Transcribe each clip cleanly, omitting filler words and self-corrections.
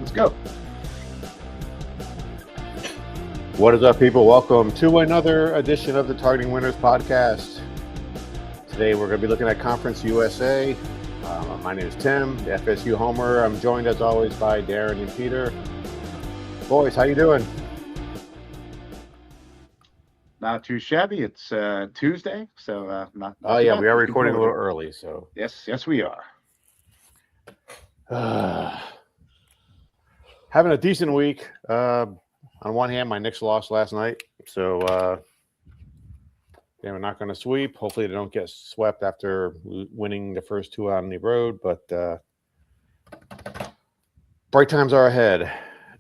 Let's go. What is up, people? Welcome to another edition of the Targeting Winners podcast. Today we're going to be looking at Conference USA. My name is Tim, the FSU homer. I'm joined as always by Darren and Peter. Boys, how you doing? Not too shabby. It's Tuesday, so not. Oh yeah, we are recording a little early, so yes, we are. Having a decent week. On one hand, my Knicks lost last night, so they were not going to sweep. Hopefully, they don't get swept after winning the first two on the road. But bright times are ahead.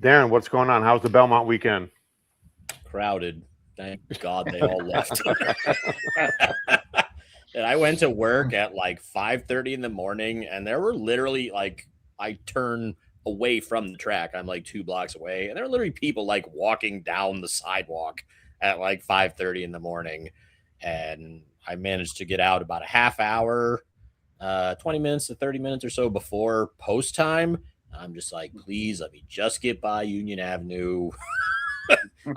Darren, what's going on? How's the Belmont weekend? Crowded. Thank God they all left. And I went to work at like 5:30 in the morning, and there were literally like I turn away from the track. I'm like 2 blocks away, and there were literally people like walking down the sidewalk at like 5:30 in the morning. And I managed to get out about a half hour, 20 minutes to 30 minutes or so before post time. I'm just like, please let me just get by Union Avenue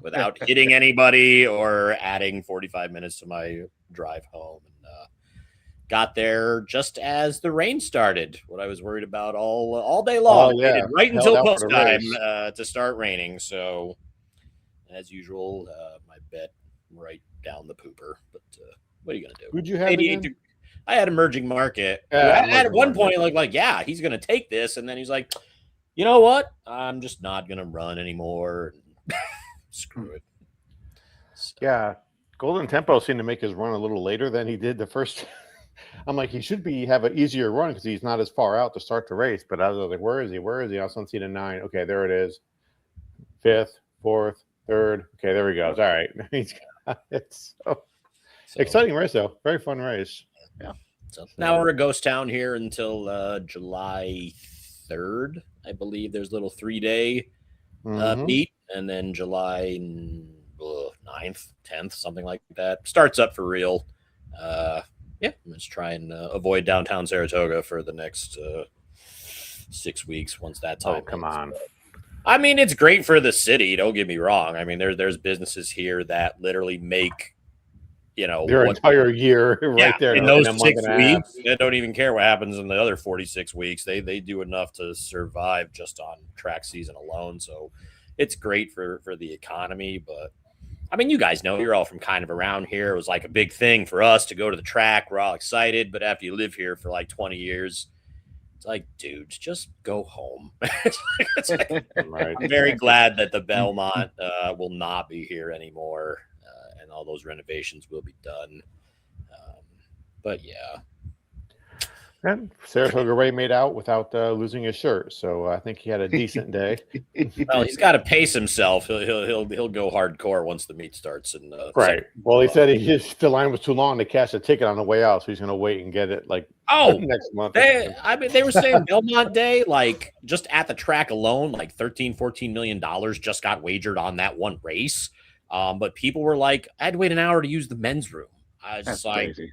without hitting anybody or adding 45 minutes to my drive home. And got there just as the rain started. What I was worried about all day long. Oh, yeah. Right Held until out post for the time race. to start raining. So as usual, my bet right down the pooper. But what are you gonna do? Who'd you have again? I had Emerging Market. Yeah, at one point, like, yeah, he's gonna take this, and then he's like, you know what? I'm just not gonna run anymore. Screw it. So. Yeah, Golden Tempo seemed to make his run a little later than he did the first. I'm like, he should have an easier run because he's not as far out to start the race. But I was like, where is he? Where is he? I was on seat 9. Okay, there it is. 5th, 4th, 3rd. Okay, there he goes. All right. It's so exciting race, though. Very fun race. Yeah. So now we're a ghost town here until July 3rd. I believe there's a little 3-day meet. And then July 9th, 10th, something like that. Starts up for real. Yeah, let's try and avoid downtown Saratoga for the next 6 weeks once that time. Oh, come on. I mean, it's great for the city. Don't get me wrong. I mean, there's businesses here that literally make, their entire year right there in those 6 weeks. They don't even care what happens in the other 46 weeks. They do enough to survive just on track season alone. So it's great for the economy. But I mean, you guys know, you're all from kind of around here. It was like a big thing for us to go to the track. We're all excited. But after you live here for like 20 years, it's like, dudes, just go home. Right. I'm very glad that the Belmont will not be here anymore, and all those renovations will be done. But yeah. And Saratoga Ray made out without losing his shirt, so I think he had a decent day. Well, he's got to pace himself. He'll go hardcore once the meet starts. And right. Well, he said the line was too long to cash a ticket on the way out, so he's going to wait and get it next month. They were saying Belmont Day, like just at the track alone, like $13-14 million just got wagered on that one race. But people were like, I had to wait an hour to use the men's room. I was just like, crazy.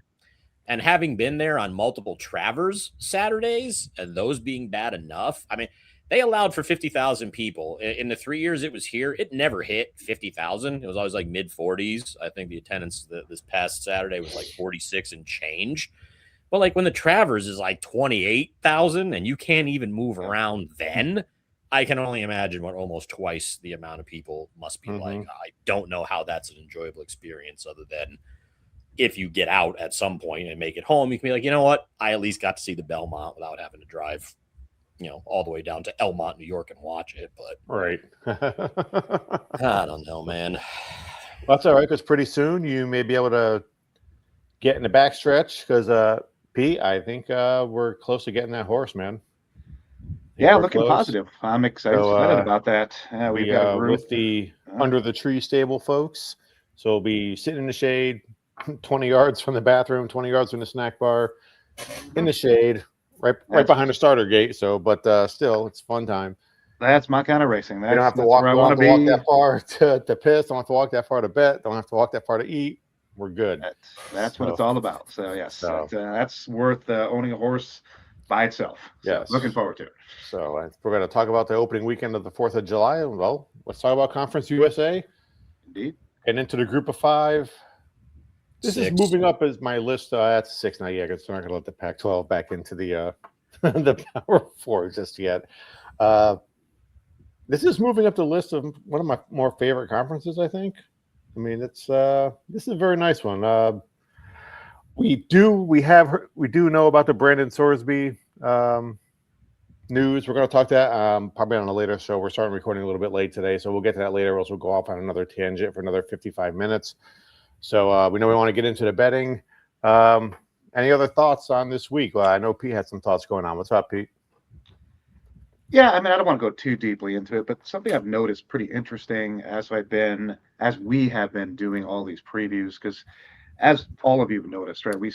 And having been there on multiple Travers Saturdays and those being bad enough, I mean, they allowed for 50,000 people. In the 3 years it was here, it never hit 50,000. It was always like mid-40s. I think the attendance this past Saturday was like 46 and change. But like when the Travers is like 28,000 and you can't even move around then, I can only imagine what almost twice the amount of people must be like. I don't know how that's an enjoyable experience other than if you get out at some point and make it home, you can be like, you know what? I at least got to see the Belmont without having to drive, all the way down to Elmont, New York and watch it. But right. I don't know, man. Well, that's all right, because pretty soon you may be able to get in the backstretch because, Pete, I think we're close to getting that horse, man. Yeah, looking positive. I'm excited about that. We've got with the Under the Tree stable folks. So we'll be sitting in the shade, 20 yards from the bathroom, 20 yards from the snack bar, in the shade, right behind the starter gate. So, but still, it's fun time. That's my kind of racing. You don't have to walk that far to piss. Don't have to walk that far to bet. Don't have to walk that far to eat. We're good. That's what it's all about. So yes, that's worth owning a horse by itself. So Yes. looking forward to it. So we're going to talk about the opening weekend of the 4th of July. Well, let's talk about Conference USA. Indeed. And into the group of 5. This is 6. moving up as my list. That's 6 now. Yeah, because we're not going to let the Pac-12 back into the the Power 4 just yet. This is moving up the list of one of my more favorite conferences, I think. I mean, this is a very nice one. We do know about the Brandon Sorsby news. We're going to talk to that probably on a later show. We're starting recording a little bit late today, so we'll get to that later. Else we'll go off on another tangent for another 55 minutes. So we know we want to get into the betting. Any other thoughts on this week? Well, I know Pete had some thoughts going on. What's up, Pete? Yeah, I mean, I don't want to go too deeply into it, but something I've noticed pretty interesting as we have been doing all these previews, because as all of you have noticed, right, we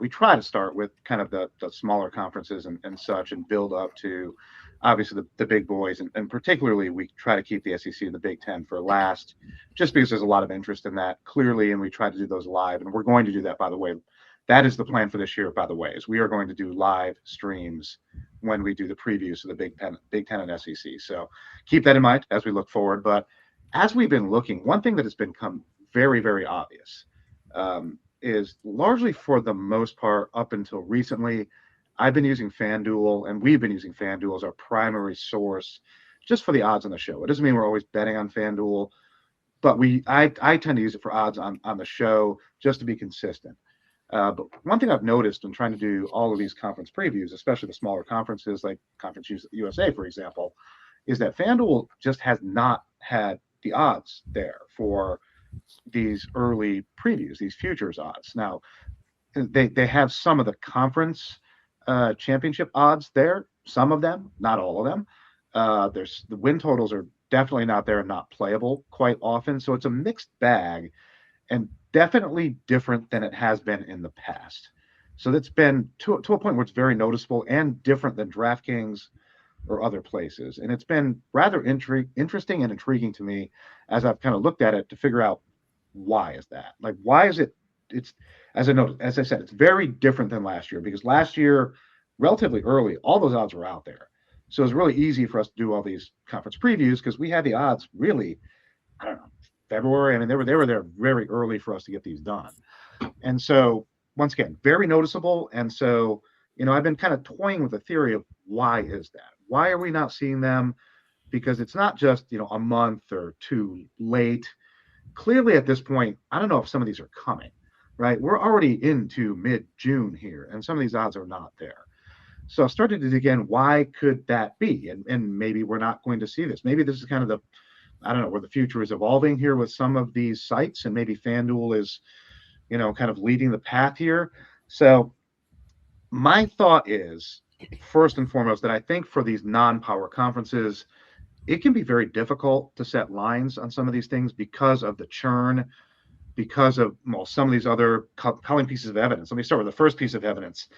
try to start with kind of the smaller conferences and such, and build up to obviously the big boys, and particularly we try to keep the SEC and the Big Ten for last, just because there's a lot of interest in that clearly, and we try to do those live, and we're going to do that, by the way. That is the plan for this year, by the way, is we are going to do live streams when we do the previews of the Big Ten and SEC. So keep that in mind as we look forward. But as we've been looking, one thing that has become very, very obvious is largely for the most part up until recently, I've been using FanDuel, and we've been using FanDuel as our primary source just for the odds on the show. It doesn't mean we're always betting on FanDuel, but I tend to use it for odds on the show just to be consistent. But one thing I've noticed in trying to do all of these conference previews, especially the smaller conferences like Conference USA, for example, is that FanDuel just has not had the odds there for these early previews, these futures odds. Now, they have some of the conference championship odds there, some of them, not all of them. There's the win totals are definitely not there and not playable quite often. So it's a mixed bag, and definitely different than it has been in the past. So that's been to a point where it's very noticeable and different than DraftKings or other places. And it's been rather interesting and intriguing to me as I've kind of looked at it to figure out why is that? Like, why is it? It's, as I said, it's very different than last year, because last year, relatively early, all those odds were out there. So it's really easy for us to do all these conference previews because we had the odds really, I don't know, February. I mean, they were there very early for us to get these done. And so once again, very noticeable. And so, I've been kind of toying with the theory of why is that? Why are we not seeing them? Because it's not just, a month or two late. Clearly at this point, I don't know if some of these are coming, right? We're already into mid-June here, and some of these odds are not there. So I started to dig in, why could that be? And maybe we're not going to see this. Maybe this is kind of I don't know, where the future is evolving here with some of these sites, and maybe FanDuel is, kind of leading the path here. So my thought is, first and foremost, that I think for these non-power conferences, it can be very difficult to set lines on some of these things because of the churn, because of some of these other compelling pieces of evidence. Let me start with the first piece of evidence.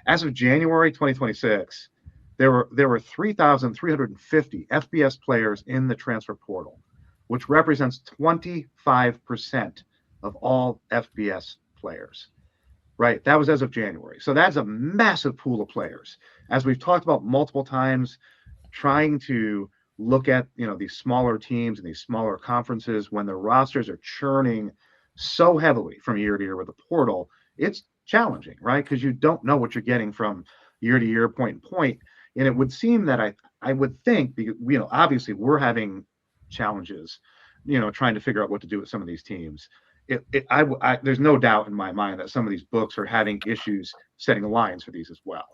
As of January 2026, there were 3,350 FBS players in the transfer portal, which represents 25% of all FBS players, right? That was as of January. So that's a massive pool of players. As we've talked about multiple times, trying to look at, these smaller teams and these smaller conferences when the rosters are churning so heavily from year to year with the portal, it's challenging, right? Because you don't know what you're getting from year to year, point to point. And it would seem that I would think, because, obviously we're having challenges, trying to figure out what to do with some of these teams. There's no doubt in my mind that some of these books are having issues setting lines for these as well.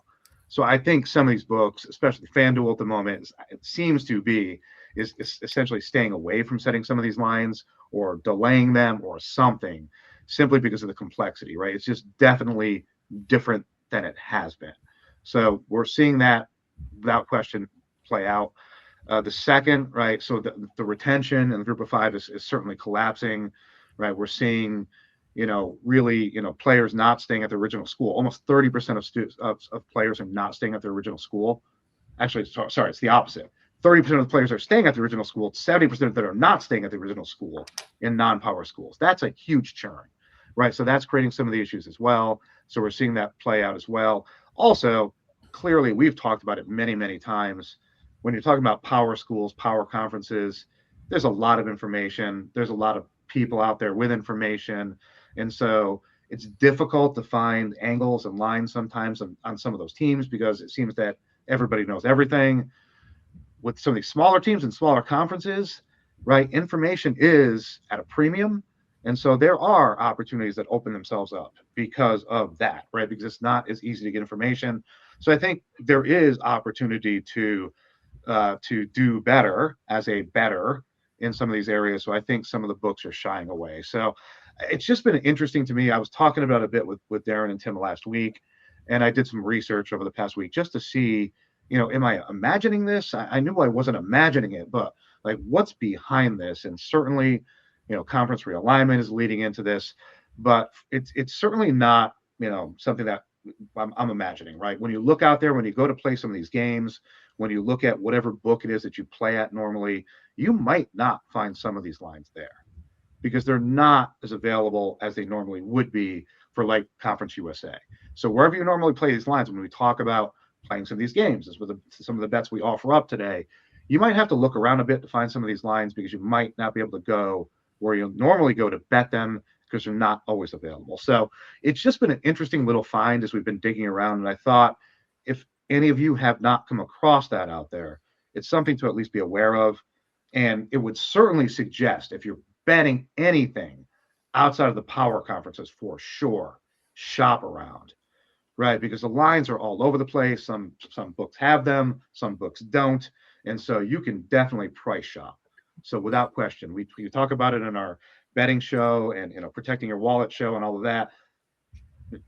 So I think some of these books, especially FanDuel at the moment, it seems to be is essentially staying away from setting some of these lines or delaying them or something, simply because of the complexity, right? It's just definitely different than it has been. So we're seeing that without question play out. The second, right, so the retention in the group of 5 is certainly collapsing, right? We're seeing, really, players not staying at the original school. Almost 30% of players are not staying at their original school. Actually, sorry, it's the opposite. 30% of the players are staying at the original school. 70% that are not staying at the original school in non-power schools. That's a huge churn, right? So that's creating some of the issues as well. So we're seeing that play out as well. Also, clearly we've talked about it many, many times. When you're talking about power schools, power conferences, there's a lot of information. There's a lot of people out there with information. And so it's difficult to find angles and lines sometimes on some of those teams because it seems that everybody knows everything. With some of these smaller teams and smaller conferences, right, information is at a premium. And so there are opportunities that open themselves up because of that, right? Because it's not as easy to get information. So I think there is opportunity to do better as a better in some of these areas. So I think some of the books are shying away. So it's just been interesting to me. I was talking about it a bit with Darren and Tim last week, and I did some research over the past week just to see, am I imagining this? I knew I wasn't imagining it, but like what's behind this? And certainly, conference realignment is leading into this, but it's certainly not, something that I'm imagining, right? When you look out there, when you go to play some of these games, when you look at whatever book it is that you play at normally, you might not find some of these lines there because they're not as available as they normally would be for like Conference USA. So wherever you normally play these lines, when we talk about playing some of these games, as with some of the bets we offer up today, you might have to look around a bit to find some of these lines because you might not be able to go where you'll normally go to bet them because they're not always available. So it's just been an interesting little find as we've been digging around. And I thought if any of you have not come across that out there, it's something to at least be aware of. And it would certainly suggest if you're betting anything outside of the power conferences, for sure, shop around, right? Because the lines are all over the place. Some books have them, some books don't. And so you can definitely price shop. So without question, we talk about it in our betting show and protecting your wallet show and all of that.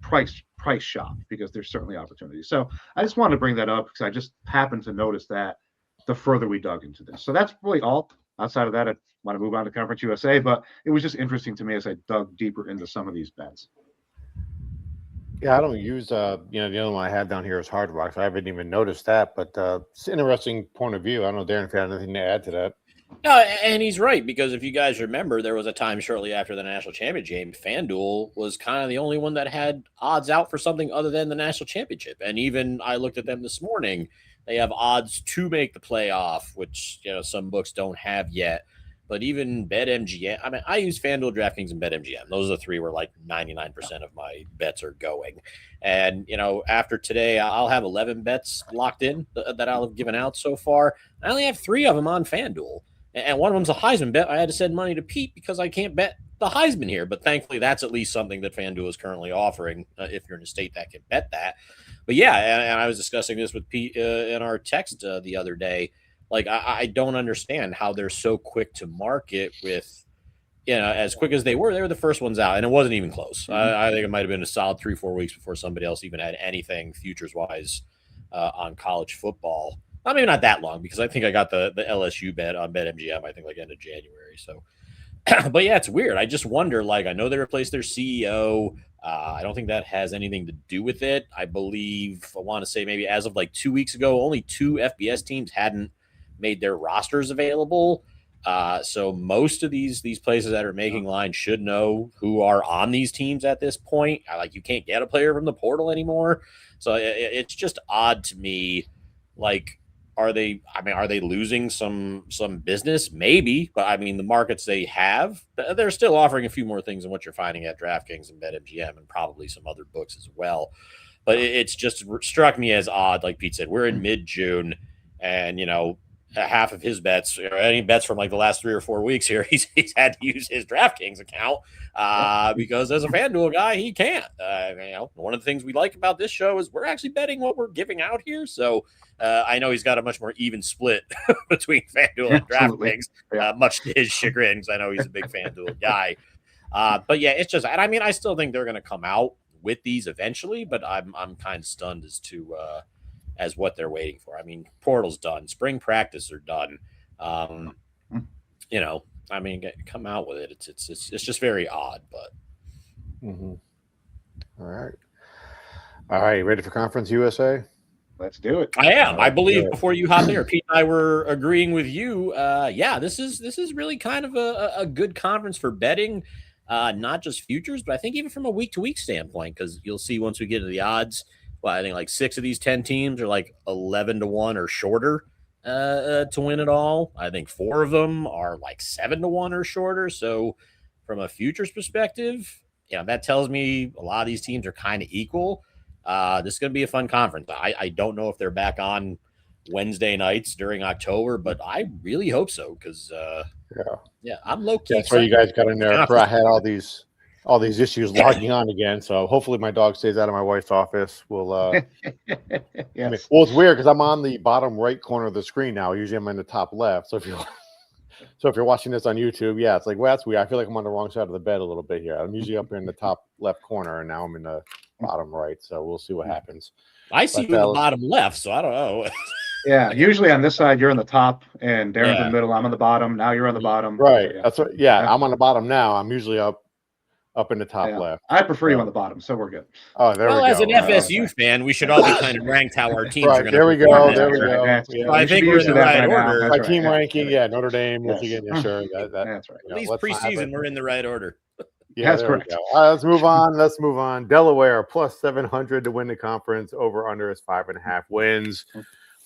Price shop because there's certainly opportunities. So I just wanted to bring that up because I just happened to notice that the further we dug into this. So that's really all. Outside of that, I want to move on to Conference USA, but it was just interesting to me as I dug deeper into some of these bets. Yeah, I don't use the other one I had down here is Hard Rock, so I haven't even noticed that. But it's an interesting point of view. I don't know, Darren, if you had anything to add to that. No, and he's right, because if you guys remember, there was a time shortly after the national championship game, FanDuel was kind of the only one that had odds out for something other than the national championship. And even I looked at them this morning, they have odds to make the playoff, which some books don't have yet. But even BetMGM, I mean, I use FanDuel, DraftKings, and BetMGM. Those are the three where like 99% of my bets are going. And, after today, I'll have 11 bets locked in that I'll have given out so far. I only have 3 of them on FanDuel. And one of them's a Heisman bet. I had to send money to Pete because I can't bet the Heisman here. But thankfully, that's at least something that FanDuel is currently offering if you're in a state that can bet that. But yeah, and I was discussing this with Pete in our text the other day. Like, I don't understand how they're so quick to market with, as quick as they were the first ones out. And it wasn't even close. I think it might have been a solid 3-4 weeks before somebody else even had anything futures-wise on college football. Maybe not that long, because I think I got the LSU bet on BetMGM, I think like end of January. So, but yeah, it's weird. I just wonder, like, I know they replaced their CEO. I don't think that has anything to do with it. I want to say maybe as of like 2 weeks ago, only 2 FBS teams hadn't made their rosters available. So most of these places that are making lines should know who are on these teams at this point. Like, you can't get a player from the portal anymore. So it's just odd to me. Like, are they losing some business? Maybe, but I mean, the markets they have, they're still offering a few more things than what you're finding at DraftKings and BetMGM and probably some other books as well. But it's just struck me as odd. Like Pete said, we're in mid-June, and half of his bets, or any bets from like the last 3 or 4 weeks here, he's had to use his DraftKings account because as a FanDuel guy, he can't. One of the things we like about this show is we're actually betting what we're giving out here. So I know he's got a much more even split between FanDuel and DraftKings, much to his chagrin, because I know he's a big FanDuel guy. But yeah, it's just, and I mean, I still think they're going to come out with these eventually, but I'm kind of stunned as to as what they're waiting for. I mean, portal's done, spring practice are done. I mean, come out with it. It's just very odd, but. Mm-hmm. All right. Ready for Conference USA? Let's do it. I am. I believe before you hop there, Pete and I were agreeing with you. This is really kind of a good conference for betting, not just futures, but I think even from a week-to-week standpoint, because you'll see once we get to the odds, well, I think like 6 of these 10 teams are like 11-1 or shorter to win it all. I think 4 of them are like 7-1 or shorter. So from a futures perspective, that tells me a lot of these teams are kind of equal. This is going to be a fun conference. I don't know if they're back on Wednesday nights during October, but I really hope so because I'm low key. That's why you guys got in there. I had all these issues logging on again, so hopefully my dog stays out of my wife's office. We'll Yes. well, it's weird because I'm on the bottom right corner of the screen now. Usually I'm in the top left. So if you're watching this on YouTube, it's like, well, that's weird. I feel like I'm on the wrong side of the bed a little bit here. I'm usually up in the top left corner, and now I'm in the bottom right. So we'll see what happens. I see you in the bottom left, so I don't know. Yeah, usually on this side you're in the top, and Darren's in the middle. I'm on the bottom. Now you're on the bottom. Right. That's what. Yeah, I'm on the bottom now. I'm usually up in the top left. I prefer you on the bottom, so we're good. Oh, there we go. As an FSU fan, we should all be kind of ranked how our teams are going to. There we go. There we go. Yeah. I think we're in the right order. My team ranking, Notre Dame, Michigan, sure. That's right. At least preseason, we're in the right order. Yeah, that's correct. All right, let's move on. Delaware plus 700 to win the conference. Over under is 5.5 wins.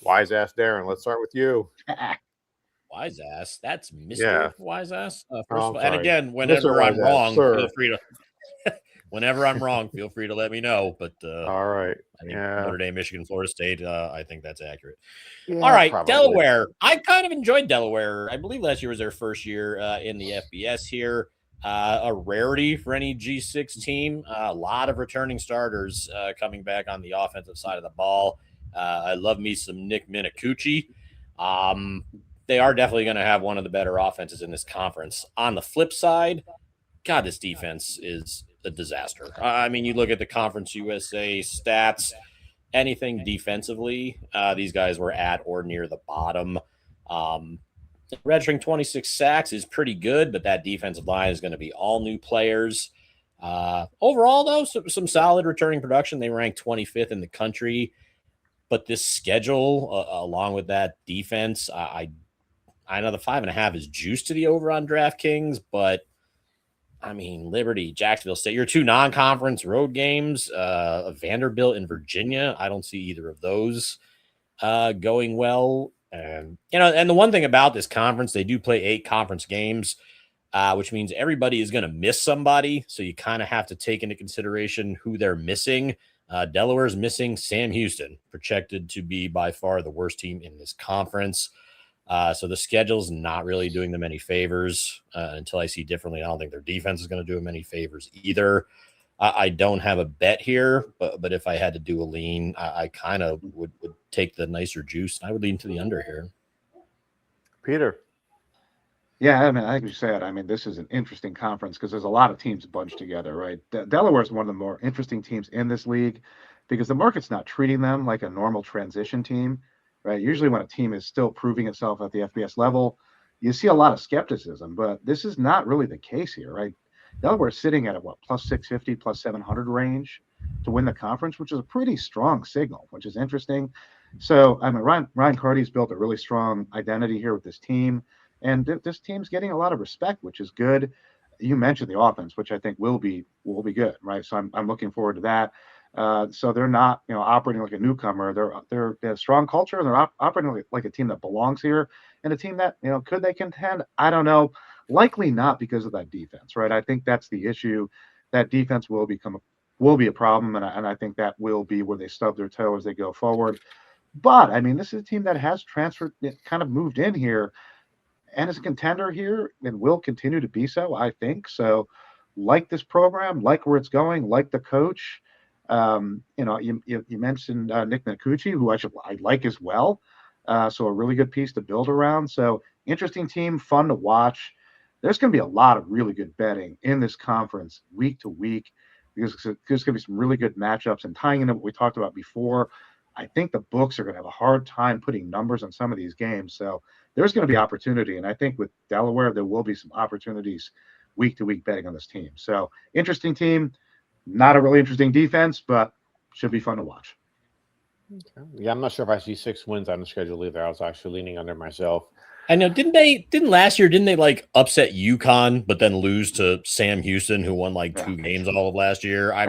Wise ass Darren. Let's start with you. Wise ass. That's Mr. Wise ass. First of all, and again, whenever I'm wrong, feel free to. Whenever I'm wrong, feel free to let me know. But all right, I think Notre Dame, Michigan, Florida State. I think that's accurate. Yeah, all right, probably. Delaware. I kind of enjoyed Delaware. I believe last year was their first year in the FBS here. A rarity for any G6 team. A lot of returning starters coming back on the offensive side of the ball. I love me some Nick Minicucci. They are definitely going to have one of the better offenses in this conference. On the flip side, God, this defense is a disaster. I mean, you look at the Conference USA stats, anything defensively, these guys were at or near the bottom. Registering 26 sacks is pretty good, but that defensive line is going to be all new players. Overall, though, some solid returning production. They ranked 25th in the country. But this schedule, along with that defense, I know the 5.5 is juiced to the over on DraftKings, but I mean, Liberty, Jacksonville State, your 2 non-conference road games, Vanderbilt and Virginia. I don't see either of those going well. And the one thing about this conference, they do play 8 conference games, which means everybody is going to miss somebody. So you kind of have to take into consideration who they're missing. Delaware is missing Sam Houston, projected to be by far the worst team in this conference. So the schedule's not really doing them any favors until I see differently. I don't think their defense is going to do them any favors either. I don't have a bet here, but if I had to do a lean, I kind of would take the nicer juice. I would lean to the under here. Peter. Yeah, I mean, like you said, this is an interesting conference because there's a lot of teams bunched together, right? Delaware is one of the more interesting teams in this league because the market's not treating them like a normal transition team, right? Usually when a team is still proving itself at the FBS level, you see a lot of skepticism, but this is not really the case here, right? Delaware's sitting at a plus 650, plus 700 range to win the conference, which is a pretty strong signal, which is interesting. So, Ryan Carty's built a really strong identity here with this team. And this team's getting a lot of respect, which is good. You mentioned the offense, which I think will be good, right? So I'm looking forward to that. So they're not, operating like a newcomer. They're a strong culture, and they're operating like a team that belongs here, and a team that, could they contend? I don't know. Likely not because of that defense, right? I think that's the issue. That defense will be a problem, and I think that will be where they stub their toe as they go forward. But this is a team that has transferred, kind of moved in here, and is a contender here and will continue to be so, I think. So like this program, like where it's going, like the coach. You mentioned Nick Minicucci, who I like as well. So a really good piece to build around. So interesting team, fun to watch. There's going to be a lot of really good betting in this conference week to week because there's going to be some really good matchups. And tying into what we talked about before, I think the books are going to have a hard time putting numbers on some of these games. So there's going to be opportunity. And I think with Delaware, there will be some opportunities week to week betting on this team. So interesting team, not a really interesting defense, but should be fun to watch. Okay. Yeah, I'm not sure if I see 6 wins on the schedule either. I was actually leaning under myself. I know, didn't last year, didn't they like upset UConn, but then lose to Sam Houston, who won like 2 games all of last year? I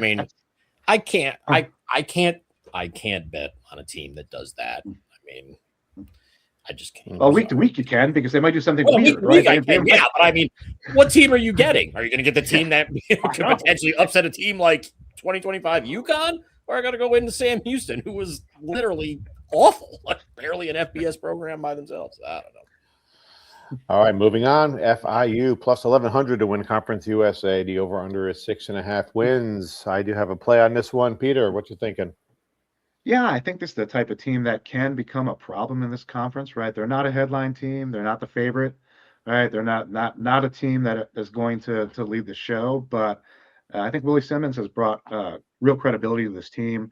can't I can't bet on a team that does that. I mean, I just can't. Well, week to week you can, because they might do something Well, weird, week to right? week I can, yeah, but I mean, what team are you getting? Are you going to get the team that could know. potentially upset a team like 2025 UConn? Or I got to go into Sam Houston, who was literally awful, like barely an FBS program by themselves. I don't know. All right, moving on. FIU plus 1,100 to win Conference USA. The over-under is 6.5 wins. I do have a play on this one. Peter, what you thinking? Yeah, I think this is the type of team that can become a problem in this conference, right? They're not a headline team. They're not the favorite, right? They're not a team that is going to lead the show. But I think Willie Simmons has brought real credibility to this team.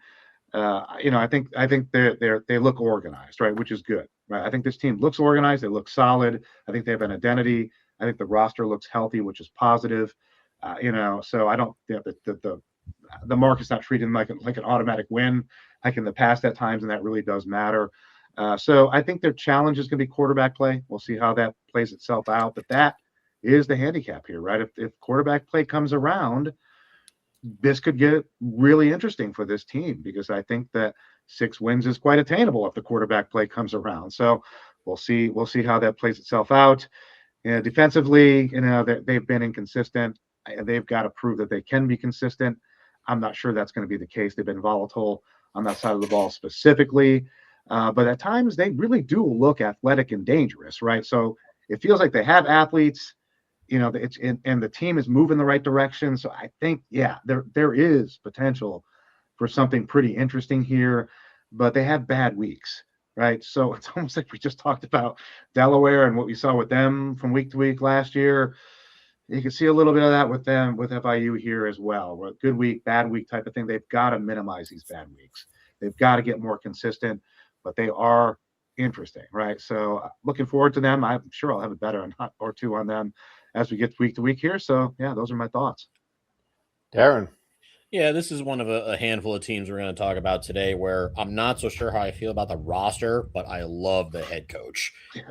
I think they look organized, right? Which is good, right? I think this team looks organized. They look solid. I think they have an identity. I think the roster looks healthy, which is positive. So I don't the market's not treated like an automatic win, like in the past at times, and that really does matter. So I think their challenge is going to be quarterback play. We'll see how that plays itself out, but that is the handicap here, right? If quarterback play comes around, this could get really interesting for this team, because I think that 6 wins is quite attainable if the quarterback play comes around. So we'll see how that plays itself out. Defensively, they've been inconsistent. They've got to prove that they can be consistent. I'm not sure that's going to be the case. They've been volatile on that side of the ball specifically, but at times they really do look athletic and dangerous, right? So it feels like they have athletes. And the team is moving the right direction. So I think, there is potential for something pretty interesting here, but they have bad weeks, right? So it's almost like we just talked about Delaware and what we saw with them from week to week last year. You can see a little bit of that with them, with FIU here as well. Where good week, bad week type of thing. They've got to minimize these bad weeks. They've got to get more consistent, but they are interesting, right? So looking forward to them. I'm sure I'll have a better or two on them as we get week to week here. So yeah, those are my thoughts. Darren. Yeah, this is one of a handful of teams we're going to talk about today where I'm not so sure how I feel about the roster, but I love the head coach. Yes.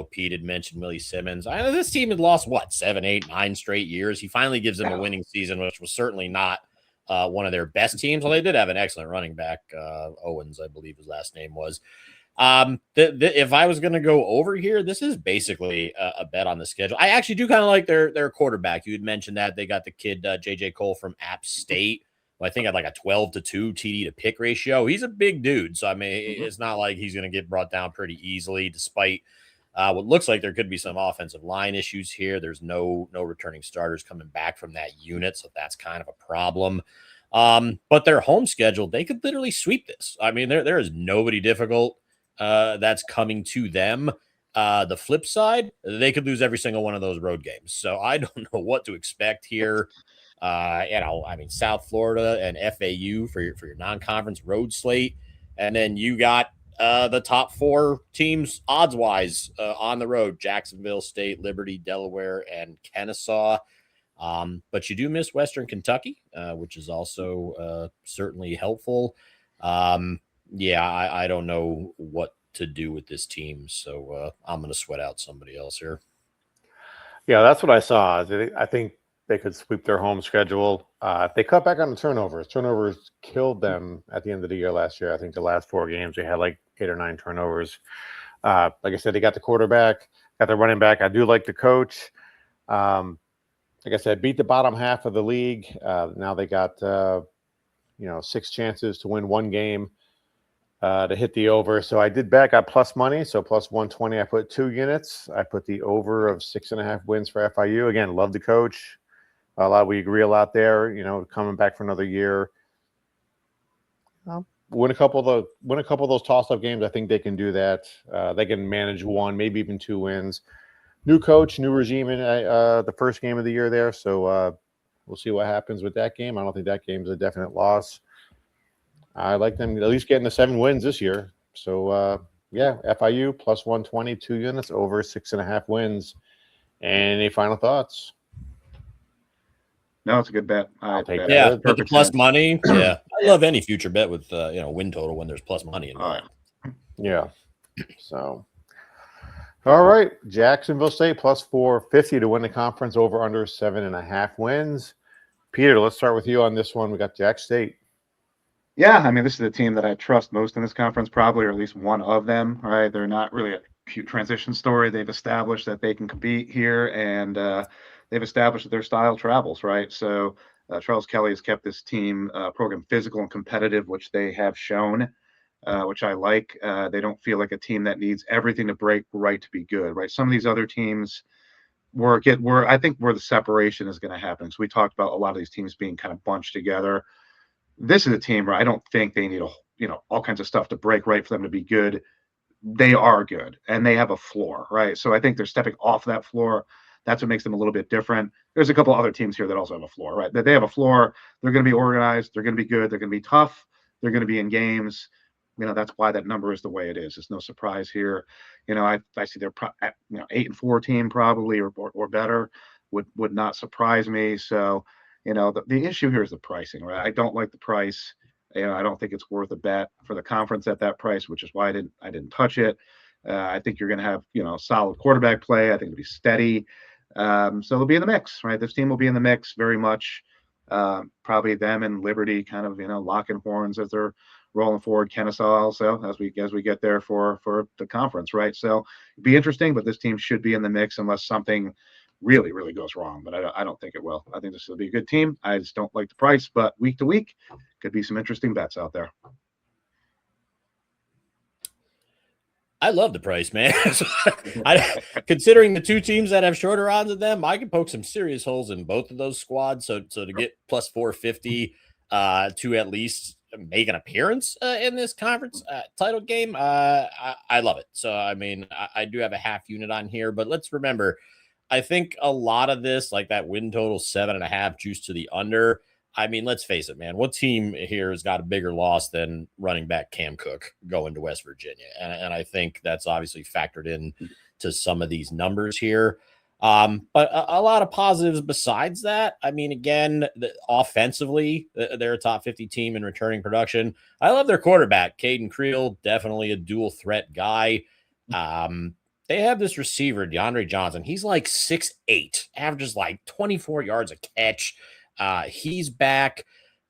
Pete had mentioned Willie Simmons. I know this team had lost 7, 8, 9 straight years. He finally gives them a winning season, which was certainly not one of their best teams. Well, they did have an excellent running back, Owens, I believe his last name was. If I was going to go over here, this is basically a bet on the schedule. I actually do kind of like their quarterback. You had mentioned that they got the kid JJ Cole from App State, who I think had like a 12-2 TD to pick ratio. He's a big dude, so I mean, it's not like he's going to get brought down pretty easily, despite what looks like there could be some offensive line issues here. There's no returning starters coming back from that unit, so that's kind of a problem. But their home schedule, they could literally sweep this. I mean, there is nobody difficult that's coming to them. The flip side, they could lose every single one of those road games. So I don't know what to expect here. I mean, South Florida and FAU for your non-conference road slate. And then you got the top 4 teams odds-wise on the road: Jacksonville State, Liberty, Delaware, and Kennesaw. But you do miss Western Kentucky, which is also certainly helpful. I don't know what to do with this team, so I'm going to sweat out somebody else here. Yeah, that's what I saw. I think they could sweep their home schedule. They cut back on the turnovers. Turnovers killed them at the end of the year last year. I think the last 4 games they had like 8 or 9 turnovers. Like I said, they got the quarterback, got the running back. I do like the coach. Like I said, beat the bottom half of the league. Now they got 6 chances to win 1 game to hit the over. So I did bet, got plus money. So plus 120, I put 2 units. I put the over of 6.5 wins for FIU. Again, love the coach. We agree a lot there. Coming back for another year. Win a couple of those toss-up games. I think they can do that. They can manage 1, maybe even 2 wins. New coach, new regime in the first game of the year there. So we'll see what happens with that game. I don't think that game's a definite loss. I like them at least getting the 7 wins this year. So, FIU plus 120, 2 units, over 6.5 wins. Any final thoughts? No, it's a good bet. I'll take that. Yeah, with the plus money. Yeah, I love any future bet with win total when there's plus money involved. Yeah. So, all right, Jacksonville State plus 450 to win the conference, over under 7.5 wins. Peter, let's start with you on this one. We got Jack State. Yeah, I mean, this is the team that I trust most in this conference, probably, or at least one of them, right? They're not really a cute transition story. They've established that they can compete here, and they've established that their style travels, right? So Charles Kelly has kept this team program physical and competitive, which they have shown, which I like. They don't feel like a team that needs everything to break right to be good, right? Some of these other teams where I think where the separation is going to happen. So we talked about a lot of these teams being kind of bunched together. This is a team where I don't think they need all kinds of stuff to break right for them to be good. They are good and they have a floor, right? So I think they're stepping off that floor. That's what makes them a little bit different. There's a couple other teams here that also have a floor, right? That they have a floor. They're going to be organized. They're going to be good. They're going to be tough. They're going to be in games. That's why that number is the way it is. It's no surprise here. I see they're 8-4 team probably or better would not surprise me. So the issue here is the pricing, right? I don't like the price. I don't think it's worth a bet for the conference at that price, which is why I didn't touch it. I think you're going to have solid quarterback play. I think it'll be steady. So they'll be in the mix, right? This team will be in the mix very much. Probably them and Liberty kind of locking horns as they're rolling forward. Kennesaw also as we get there for the conference, right? So it'd be interesting, but this team should be in the mix unless something really, really goes wrong, but I don't think it will. I think this will be a good team. I just don't like the price, but week to week could be some interesting bets out there. I love the price, man. Considering the two teams that have shorter odds than them, I can poke some serious holes in both of those squads. So to get plus 450 to at least make an appearance in this conference title game, I love it. So, I mean, I do have a half unit on here, but let's remember, I think a lot of this, like that win total 7.5 juice to the under. I mean, let's face it, man. What team here has got a bigger loss than running back Cam Cook going to West Virginia? And I think that's obviously factored in to some of these numbers here. But a lot of positives besides that. I mean, again, offensively, they're a top 50 team in returning production. I love their quarterback, Caden Creel, definitely a dual threat guy. They have this receiver, DeAndre Johnson. He's like 6'8", averages like 24 yards a catch. He's back.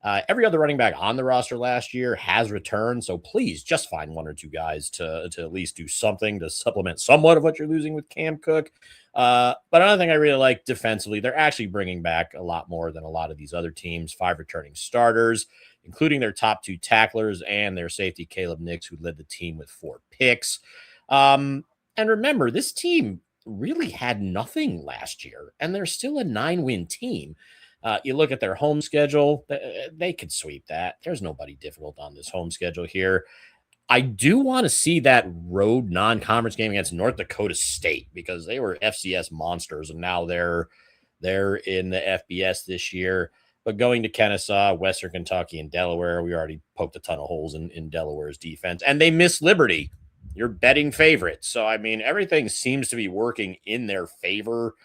Every other running back on the roster last year has returned. So please just find one or two guys to at least do something to supplement somewhat of what you're losing with Cam Cook. But another thing I really like defensively, they're actually bringing back a lot more than a lot of these other teams. 5 returning starters, including their top 2 tacklers and their safety, Caleb Nix, who led the team with 4 picks. And remember, this team really had nothing last year, and they're still a 9-win team. You look at their home schedule, they could sweep that. There's nobody difficult on this home schedule here. I do want to see that road non-conference game against North Dakota State because they were FCS monsters, and now they're in the FBS this year. But going to Kennesaw, Western Kentucky, and Delaware, we already poked a ton of holes in Delaware's defense, and they miss Liberty. You're betting favorites. So, I mean, everything seems to be working in their favor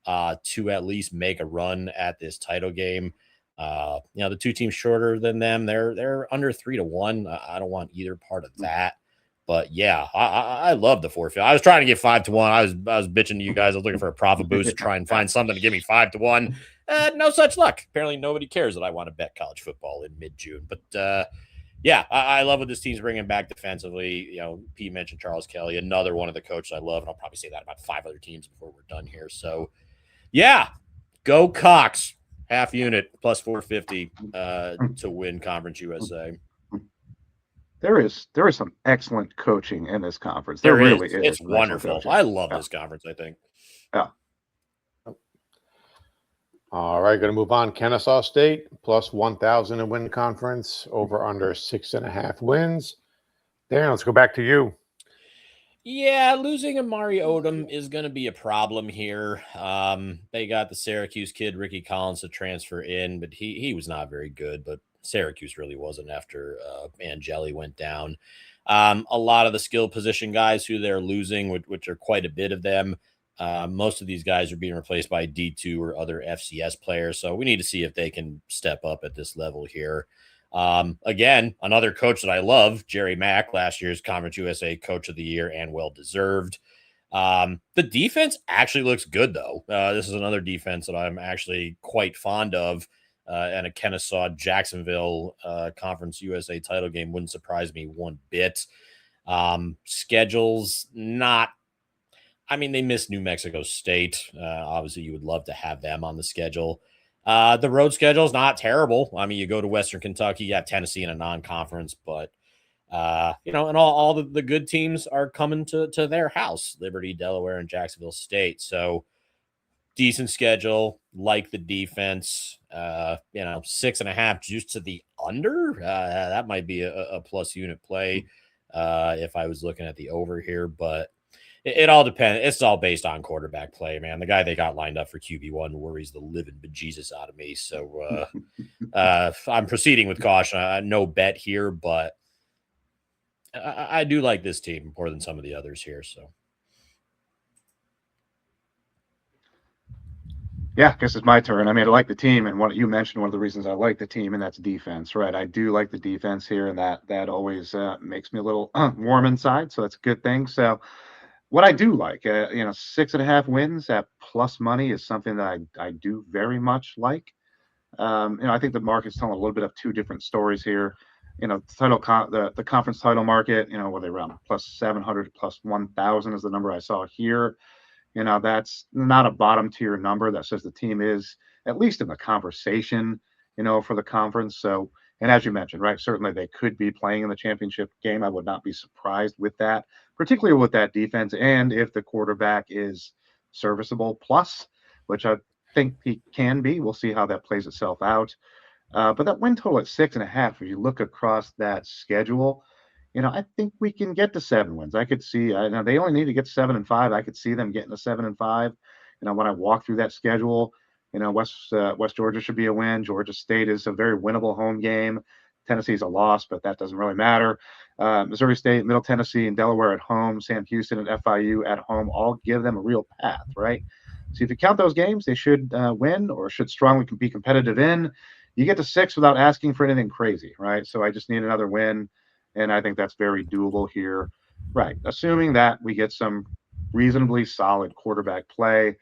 to at least make a run at this title game. The two teams shorter than them, they're under 3-1. I don't want either part of that. But yeah, I love the 450. I was trying to get 5-1. I was bitching to you guys. I was looking for a profit boost to try and find something to give me 5-1. No such luck. Apparently nobody cares that I want to bet college football in mid-June. But yeah, I love what this team's bringing back defensively. Pete mentioned Charles Kelly, another one of the coaches I love, and I'll probably say that about 5 other teams before we're done here. So, yeah, go Cox, half unit, plus 450 to win Conference USA. There is some excellent coaching in this conference. There really is. It's wonderful. I love this conference, I think. Yeah. All right, going to move on. Kennesaw State, plus 1,000 in win conference, over under 6.5 wins. Dan, let's go back to you. Yeah, losing Amari Odom is going to be a problem here. They got the Syracuse kid, Ricky Collins, to transfer in, but he was not very good, but Syracuse really wasn't after Angeli went down. A lot of the skill position guys who they're losing, which are quite a bit of them, most of these guys are being replaced by D2 or other FCS players. So we need to see if they can step up at this level here. Again, another coach that I love, Jerry Mack, last year's Conference USA Coach of the Year and well-deserved. The defense actually looks good, though. This is another defense that I'm actually quite fond of. and a Kennesaw Jacksonville Conference USA title game wouldn't surprise me one bit. Schedules not. I mean, they missed New Mexico State. Obviously, you would love to have them on the schedule. The road schedule is not terrible. I mean, you go to Western Kentucky, you have Tennessee in a non-conference, but and all the good teams are coming to their house: Liberty, Delaware, and Jacksonville State. So decent schedule, like the defense. 6.5 juice to the under. That might be a plus unit play if I was looking at the over here, but it all depends. It's all based on quarterback play, man. The guy they got lined up for QB1 worries the living bejesus out of me. So I'm proceeding with caution. No bet here, but I do like this team more than some of the others here. So. Yeah, I guess it's my turn. I mean, I like the team, and what you mentioned, one of the reasons I like the team, and that's defense, right? I do like the defense here, and that always makes me a little warm inside, so that's a good thing. So what I do like, 6.5 wins at plus money is something that I do very much like. I think the market's telling a little bit of two different stories here. The conference title market, where they around plus 700, plus 1,000 is the number I saw here. That's not a bottom tier number. That says the team is at least in the conversation, for the conference. So, and as you mentioned, right, certainly they could be playing in the championship game. I would not be surprised with that, particularly with that defense. And if the quarterback is serviceable plus, which I think he can be, we'll see how that plays itself out. But that win total at 6.5, if you look across that schedule, I think we can get to 7 wins. I could see, now they only need to get 7-5. I could see them getting to 7-5. When I walk through that schedule, West Georgia should be a win. Georgia State is a very winnable home game. Tennessee's a loss, but that doesn't really matter. Missouri State, Middle Tennessee, and Delaware at home. Sam Houston and FIU at home all give them a real path, right? So if you count those games, they should win or should strongly be competitive in. You get to 6 without asking for anything crazy, right? So I just need another win. And I think that's very doable here, right? Assuming that we get some reasonably solid quarterback play,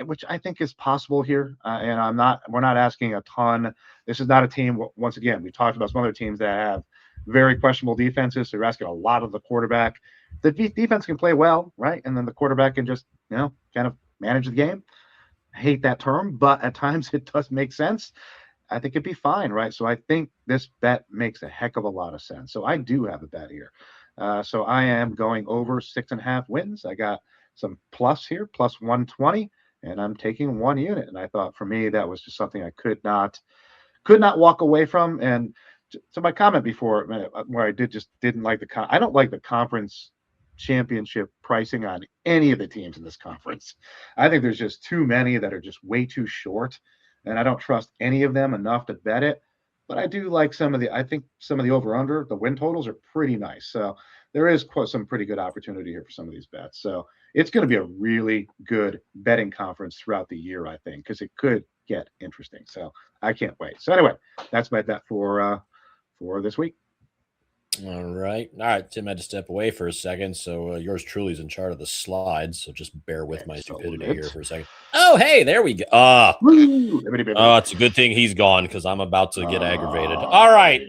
which I think is possible here. And we're not asking a ton. This is not a team. Once again, we talked about some other teams that have very questionable defenses. So you're asking a lot of the quarterback. The defense can play well, right? And then the quarterback can just, kind of manage the game. I hate that term, but at times it does make sense. I think it'd be fine, right? So I think this bet makes a heck of a lot of sense. So I do have a bet here. So I am going over 6.5 wins. I got some plus here, plus 120, and I'm taking 1 unit. And I thought for me, that was just something I could not walk away from. And so my comment before, where I didn't like I don't like the conference championship pricing on any of the teams in this conference. I think there's just too many that are just way too short. And I don't trust any of them enough to bet it. But I do like I think some of the over-under, the win totals are pretty nice. So there is some pretty good opportunity here for some of these bets. So it's going to be a really good betting conference throughout the year, I think, because it could get interesting. So I can't wait. So anyway, that's my bet for this week. All right. Tim had to step away for a second. So yours truly is in charge of the slides. So just bear with my stupidity here for a second. Oh, hey, there we go. It's a good thing he's gone because I'm about to get aggravated. All right.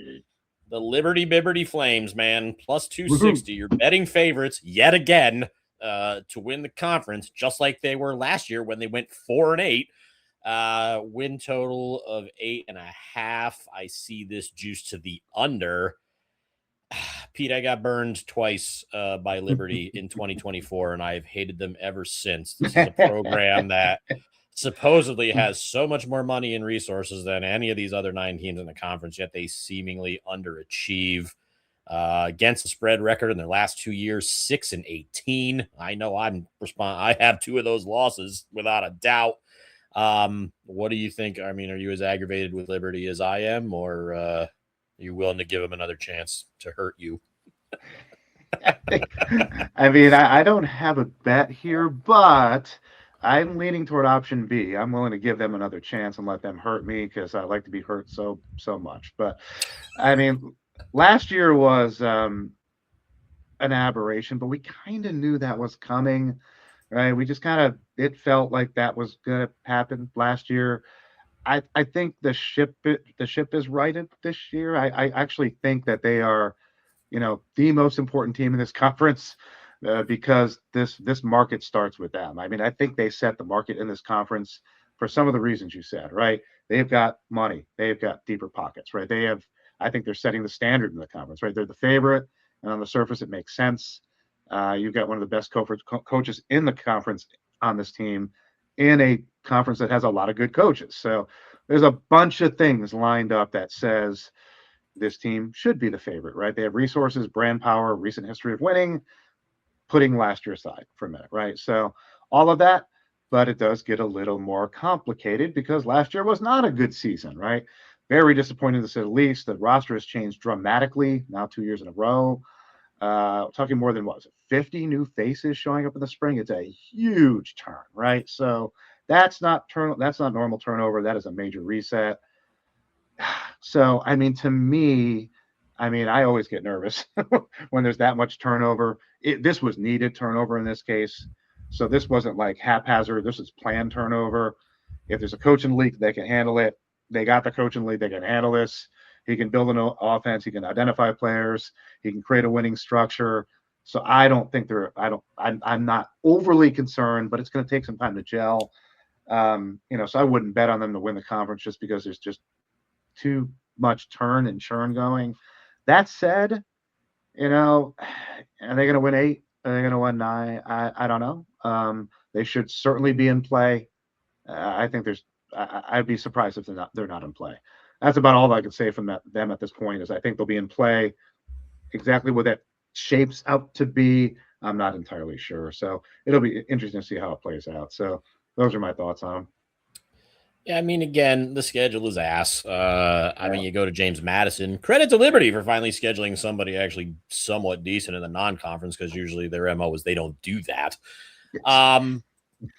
The Liberty Bibberty Flames, man, plus 260. You're betting favorites yet again to win the conference, just like they were last year when they went 4-8. Win total of 8.5. I see this juice to the under. Pete, I got burned twice by Liberty in 2024, and I've hated them ever since. This is a program that supposedly has so much more money and resources than any of these other 9 teams in the conference, yet they seemingly underachieve. Against the spread record in their last 2 years, 6-18. I know I have 2 of those losses without a doubt. What do you think? I mean, are you as aggravated with Liberty as I am, or are you willing to give them another chance to hurt you? I mean, I don't have a bet here, but I'm leaning toward option B. I'm willing to give them another chance and let them hurt me because I like to be hurt so much. But I mean, last year was an aberration, but we kind of knew that was coming, right? We just it felt like that was going to happen last year. I think the ship is righted this year. I actually think that they are, the most important team in this conference, because this market starts with them. I mean, I think they set the market in this conference for some of the reasons you said, right? They've got money, they've got deeper pockets, right? I think they're setting the standard in the conference, right? They're the favorite, and on the surface, it makes sense. You've got one of the best coaches in the conference on this team, in a conference that has a lot of good coaches. So there's a bunch of things lined up that says this team should be the favorite, right? They have resources, brand power, recent history of winning, putting last year aside for a minute, right? So all of that, but it does get a little more complicated because last year was not a good season, right? Very disappointing to say the least. The roster has changed dramatically now 2 years in a row. Talking more than, what was it, 50 new faces showing up in the spring. It's a huge turn, right? So that's not normal turnover. That is a major reset. So, I mean, to me, I always get nervous when there's that much turnover. This was needed turnover in this case. So this wasn't like haphazard. This is planned turnover. If there's a coach in the league, they can handle it. They got the coach in the league. They can handle this. He can build an offense. He can identify players. He can create a winning structure. So I don't think I'm not overly concerned, but it's going to take some time to gel. So I wouldn't bet on them to win the conference just because there's just too much turn and churn going. That said, are they going to win 8? Are they going to win 9? I don't know. They should certainly be in play. I think I'd be surprised if they're not in play. That's about all I could say from them at this point. Is I think they'll be in play. Exactly what that shapes out to be, I'm not entirely sure. So it'll be interesting to see how it plays out. So those are my thoughts on them. Yeah, I mean, again, the schedule is ass. I mean, you go to James Madison. Credit to Liberty for finally scheduling somebody actually somewhat decent in the non-conference, because usually their MO is they don't do that. Yes.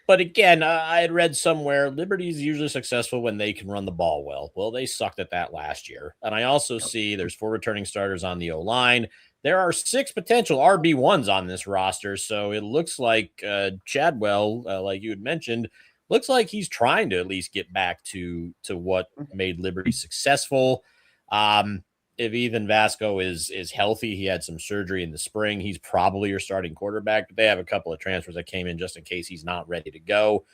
But again, I had read somewhere Liberty is usually successful when they can run the ball well. Well, they sucked at that last year. And I also see there's 4 returning starters on the O-line. There are 6 potential RB1s on this roster. So it looks like Chadwell, like you had mentioned, looks like he's trying to at least get back to what made Liberty successful. If Ethan Vasco is healthy, he had some surgery in the spring. He's probably your starting quarterback, but they have a couple of transfers that came in just in case he's not ready to go.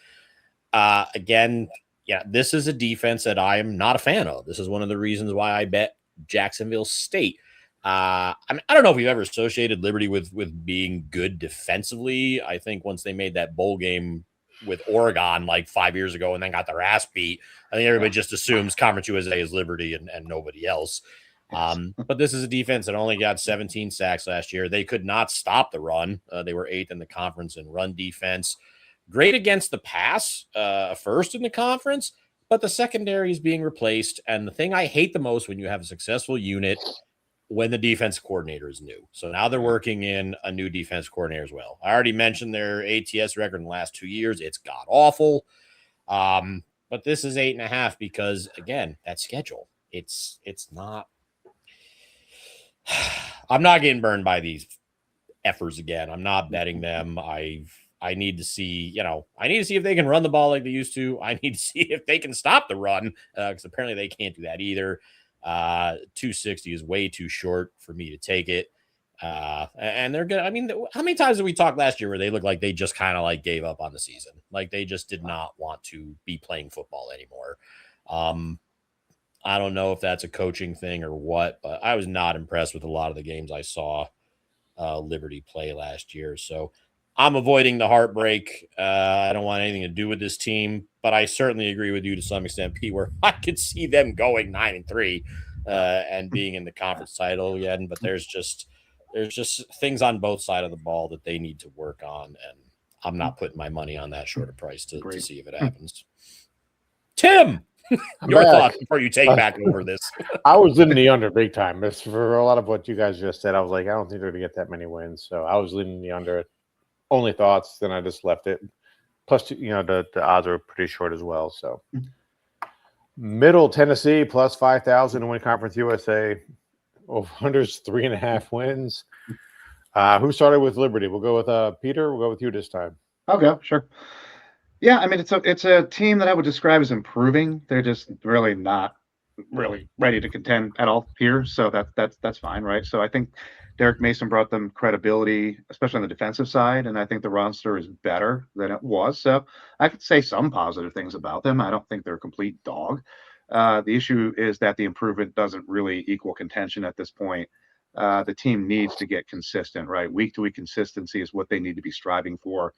Again, yeah, this is a defense that I am not a fan of. This is one of the reasons why I bet Jacksonville State. I don't know if we've ever associated Liberty with being good defensively. I think once they made that bowl game with Oregon like 5 years ago and then got their ass beat, I think everybody just assumes Conference USA is Liberty and nobody else. But this is a defense that only got 17 sacks last year. They could not stop the run. They were 8th in the conference in run defense. Great against the pass, first in the conference, but the secondary is being replaced. And the thing I hate the most when you have a successful unit, when the defense coordinator is new. So now they're working in a new defense coordinator as well. I already mentioned their ATS record in the last 2 years. It's god awful. But this is 8.5 because, again, that schedule. It's not. I'm not getting burned by these effers again. I'm not betting them. I need to see, if they can run the ball like they used to. I need to see if they can stop the run, because apparently they can't do that either. 260 is way too short for me to take it. And they're good. I mean, how many times did we talk last year where they looked like they just kind of like gave up on the season? Like they just did not want to be playing football anymore. I don't know if that's a coaching thing or what, but I was not impressed with a lot of the games I saw Liberty play last year. So I'm avoiding the heartbreak. I don't want anything to do with this team, but I certainly agree with you to some extent, P, where I could see them going 9-3 and being in the conference title again. But there's just things on both sides of the ball that they need to work on, and I'm not putting my money on that shorter price to see if it happens. Tim, your thoughts before you take back over this. I was leaning the under big time. It's for a lot of what you guys just said. I was like, I don't think they're going to get that many wins. So I was leaning the under. Only thoughts, then I just left it. Plus, the odds are pretty short as well. So Middle Tennessee plus 5,000 to win Conference USA. Over-unders 3.5 wins. Who started with Liberty? We'll go with Peter. We'll go with you this time. Okay, sure. Yeah, I mean it's a team that I would describe as improving. They're just really not really ready to contend at all here. So that's fine, right? So I think Derek Mason brought them credibility, especially on the defensive side, and I think the roster is better than it was. So I could say some positive things about them. I don't think they're a complete dog. The issue is that the improvement doesn't really equal contention at this point. The team needs to get consistent, right? Week to week consistency is what they need to be striving for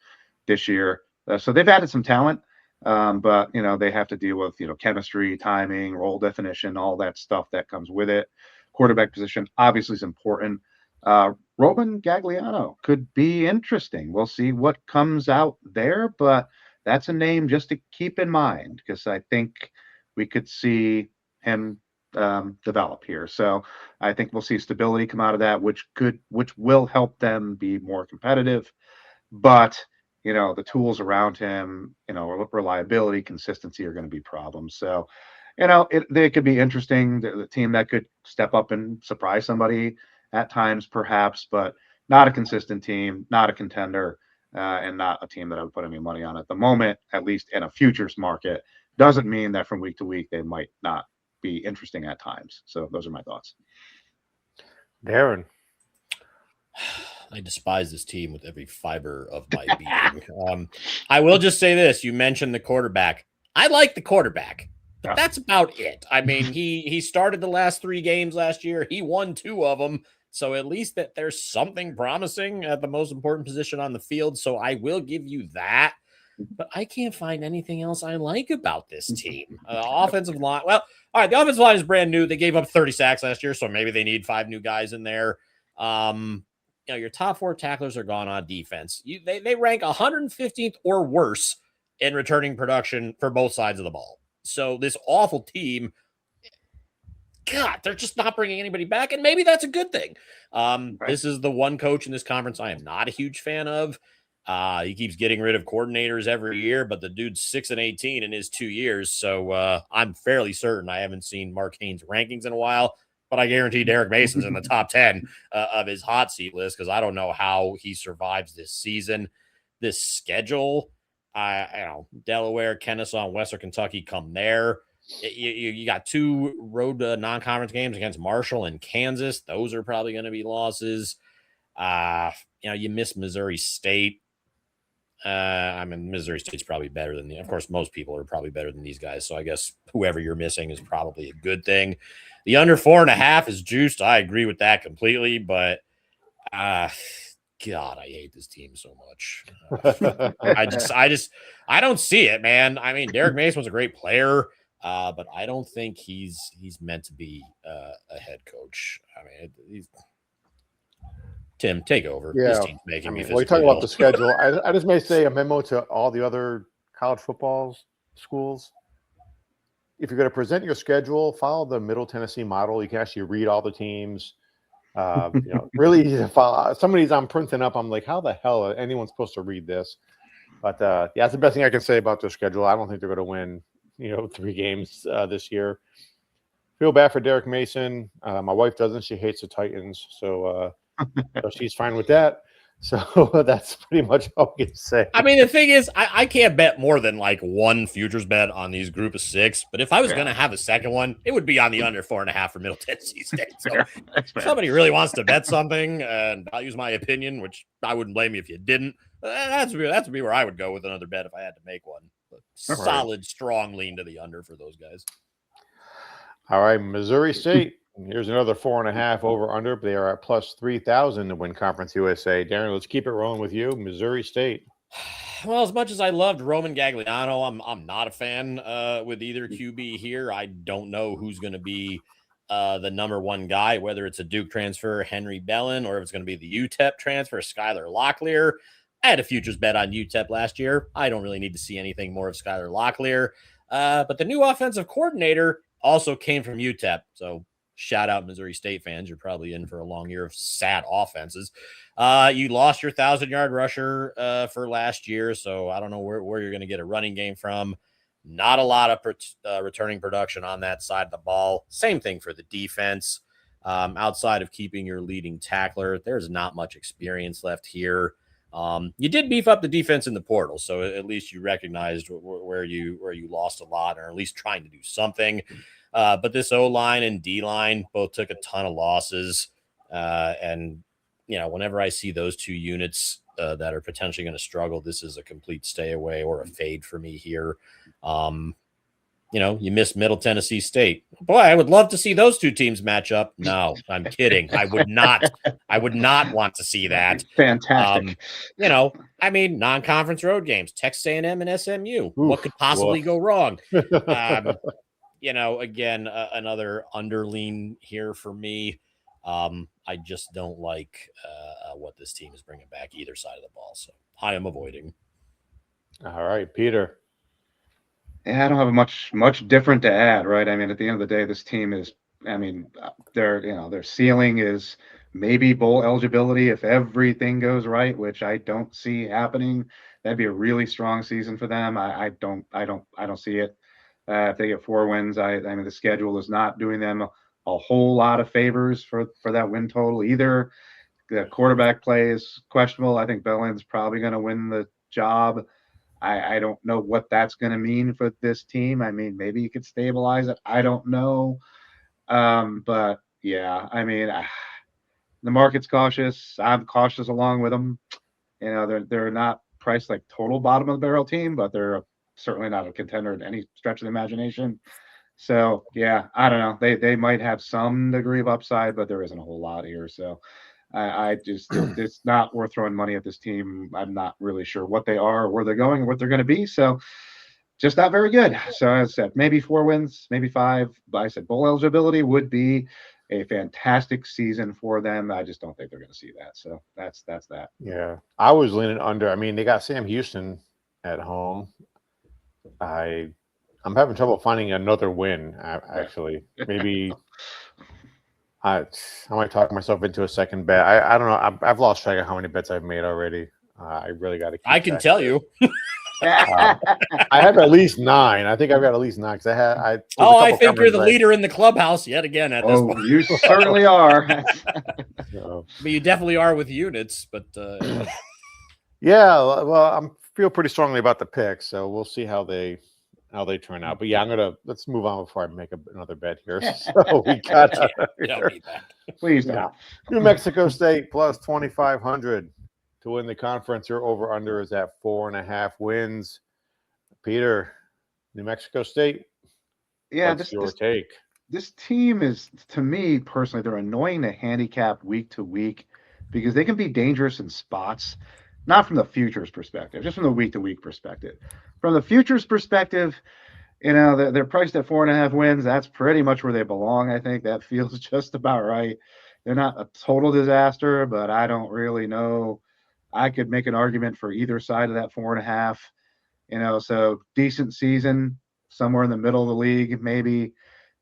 this year. So they've added some talent, but they have to deal with chemistry, timing, role definition, all that stuff that comes with it. Quarterback position obviously is important. Roman Gagliano could be interesting. We'll see what comes out there, but that's a name just to keep in mind because I think we could see him develop here. So I think we'll see stability come out of that, which will help them be more competitive. But the tools around him, reliability, consistency are going to be problems. So, they could be interesting. The team that could step up and surprise somebody at times, perhaps, but not a consistent team, not a contender, and not a team that I would put any money on at the moment, at least in a futures market. Doesn't mean that from week to week they might not be interesting at times. So those are my thoughts. Darren. I despise this team with every fiber of my being. I will just say this. You mentioned the quarterback. I like the quarterback, but that's about it. I mean, he started the last 3 games last year. He won 2 of them. So at least that there's something promising at the most important position on the field. So I will give you that. But I can't find anything else I like about this team. Offensive line. Well, all right. The offensive line is brand new. They gave up 30 sacks last year. So maybe they need 5 new guys in there. Your top 4 tacklers are gone on defense. They rank 115th or worse in returning production for both sides of the ball. So this awful team, God, they're just not bringing anybody back, and maybe that's a good thing. Right. This is the one coach in this conference I am not a huge fan of. He keeps getting rid of coordinators every year, but the dude's 6-18 in his 2 years. So I'm fairly certain I haven't seen Mark Haynes' rankings in a while. But I guarantee Derek Mason's in the top 10 of his hot seat list because I don't know how he survives this season. This schedule, Delaware, Kennesaw, and Western Kentucky come there. You got 2 road non-conference games against Marshall and Kansas. Those are probably going to be losses. You miss Missouri State. Missouri State's probably better than of course, most people are probably better than these guys. So I guess whoever you're missing is probably a good thing. The under 4.5 is juiced. I agree with that completely, but God, I hate this team so much. I don't see it, man. I mean, Derek Mason was a great player, but I don't think he's meant to be a head coach. I mean, Tim, take over. Yeah. This team's making me we talk about the schedule. I just may say a memo to all the other college football schools. If you're going to present your schedule, follow the Middle Tennessee model. You can actually read all the teams. Really easy to follow. Some of these I'm printing up. I'm like, how the hell are anyone supposed to read this? But that's the best thing I can say about their schedule. I don't think they're going to win, 3 games this year. Feel bad for Derek Mason. My wife doesn't. She hates the Titans, so she's fine with that. So that's pretty much all we can say. I mean, the thing is, I can't bet more than like 1 futures bet on these group of 6. But if I was going to have a second one, it would be on the under 4.5 for Middle Tennessee State. So if somebody really wants to bet something, and I'll use my opinion, which I wouldn't blame you if you didn't. That's would be where I would go with another bet if I had to make one. But solid, strong lean to the under for those guys. All right, Missouri State. Here's another 4.5 over under. They are at plus 3,000 to win Conference USA. Darren, let's keep it rolling with you. Missouri State. Well, as much as I loved Roman Gagliano, I'm not a fan with either QB here. I don't know who's going to be the number 1 guy, whether it's a Duke transfer, Henry Bellin, or if it's going to be the UTEP transfer, Skylar Locklear. I had a futures bet on UTEP last year. I don't really need to see anything more of Skylar Locklear. But the new offensive coordinator also came from UTEP. So shout out Missouri State fans. You're probably in for a long year of sad offenses. You lost your 1,000-yard rusher for last year, so I don't know where you're going to get a running game from. Not a lot of returning production on that side of the ball. Same thing for the defense. Outside of keeping your leading tackler, there's not much experience left here. You did beef up the defense in the portal, so at least you recognized where you lost a lot, or at least trying to do something. But this O-line and D-line both took a ton of losses, and whenever I see those two units that are potentially going to struggle, this is a complete stay away or a fade for me here. You missed Middle Tennessee State. Boy, I would love to see those two teams match up. No, I'm kidding. I would not want to see that. Fantastic. Non-conference road games, Texas A&M and SMU. Oof, what could possibly go wrong? Again, another underlean here for me. I just don't like what this team is bringing back either side of the ball. So I am avoiding. All right, Peter. Yeah, I don't have much different to add, right? I mean, at the end of the day, this team is, their ceiling is maybe bowl eligibility if everything goes right, which I don't see happening. That'd be a really strong season for them. I don't see it. If they get 4 wins, the schedule is not doing them a whole lot of favors for that win total either. The quarterback play is questionable. I think Bellin's probably going to win the job. I don't know what that's going to mean for this team. I mean, maybe you could stabilize it. I don't know. But yeah, the market's cautious. I'm cautious along with them. They're not priced like total bottom of the barrel team, but they're certainly not a contender in any stretch of the imagination. So yeah, I don't know. They might have some degree of upside, but there isn't a whole lot here. So I just, it's not worth throwing money at this team. I'm not really sure what they are, where they're going, or what they're going to be. So just not very good. So as I said, maybe 4 wins, maybe 5. But I said bowl eligibility would be a fantastic season for them. I just don't think they're going to see that. So that's that. Yeah, I was leaning under. They got Sam Houston at home. I'm having trouble finding another win. Actually, maybe. I might talk myself into a second bet. I don't know. I've lost track of how many bets I've made already. I really got to. I can tell you. I have at least 9. I think I've got at least 9 because I think you're the leader in the clubhouse yet again at this point. You certainly are. So. But you definitely are with units. But yeah, well, I feel pretty strongly about the pick, so we'll see how they turn out. But yeah, let's move on before I make another bet here. So we got please don't. Yeah. New Mexico State plus 2,500 to win the conference. Your over under is at 4.5 wins. Peter, New Mexico State. Yeah, what's your take? This team is, to me personally, they're annoying to handicap week to week because they can be dangerous in spots. Not from the futures perspective, just from the week-to-week perspective. From the futures perspective, they're priced at 4.5 wins. That's pretty much where they belong. I think that feels just about right. They're not a total disaster, but I don't really know. I could make an argument for either side of that 4.5. So decent season, somewhere in the middle of the league, maybe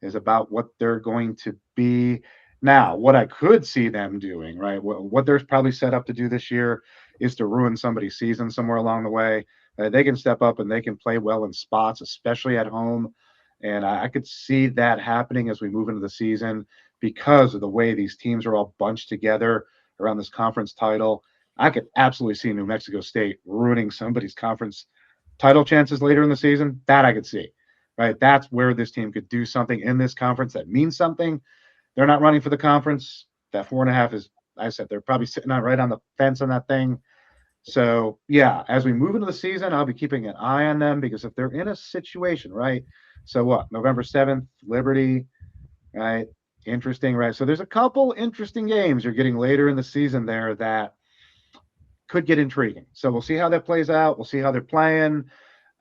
is about what they're going to be. Now, what I could see them doing, right? What they're probably set up to do this year is to ruin somebody's season somewhere along the way. They can step up and they can play well in spots, especially at home. And I could see that happening as we move into the season because of the way these teams are all bunched together around this conference title. I could absolutely see New Mexico State ruining somebody's conference title chances later in the season. That I could see, right? That's where this team could do something in this conference that means something. They're not running for the conference. That 4.5 is, I said, they're probably sitting right on the fence on that thing. So, yeah, as we move into the season, I'll be keeping an eye on them because if they're in a situation, right? So what? November 7th, Liberty, right? Interesting, right? So there's a couple interesting games you're getting later in the season there that could get intriguing. So we'll see how that plays out. We'll see how they're playing.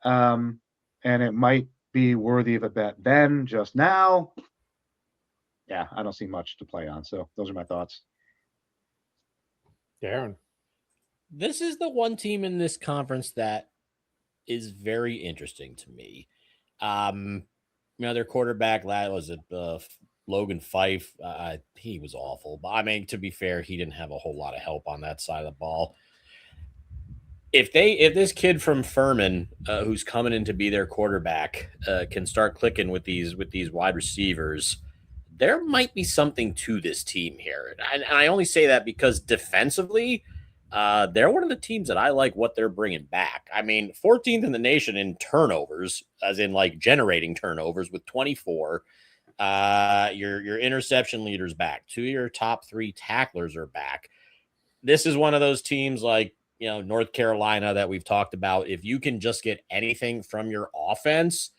And it might be worthy of a bet then. Just now, yeah, I don't see much to play on. So those are my thoughts. Darren. This is the one team in this conference that is very interesting to me. Their quarterback, was it Logan Fife? He was awful. But to be fair, he didn't have a whole lot of help on that side of the ball. If this kid from Furman, who's coming in to be their quarterback, can start clicking with these wide receivers, there might be something to this team here. And I only say that because defensively, they're one of the teams that I like what they're bringing back. I mean, 14th in the nation in turnovers, as in like generating turnovers with 24. Your interception leaders back. 2 of your top 3 tacklers are back. This is one of those teams like, North Carolina that we've talked about. If you can just get anything from your offense,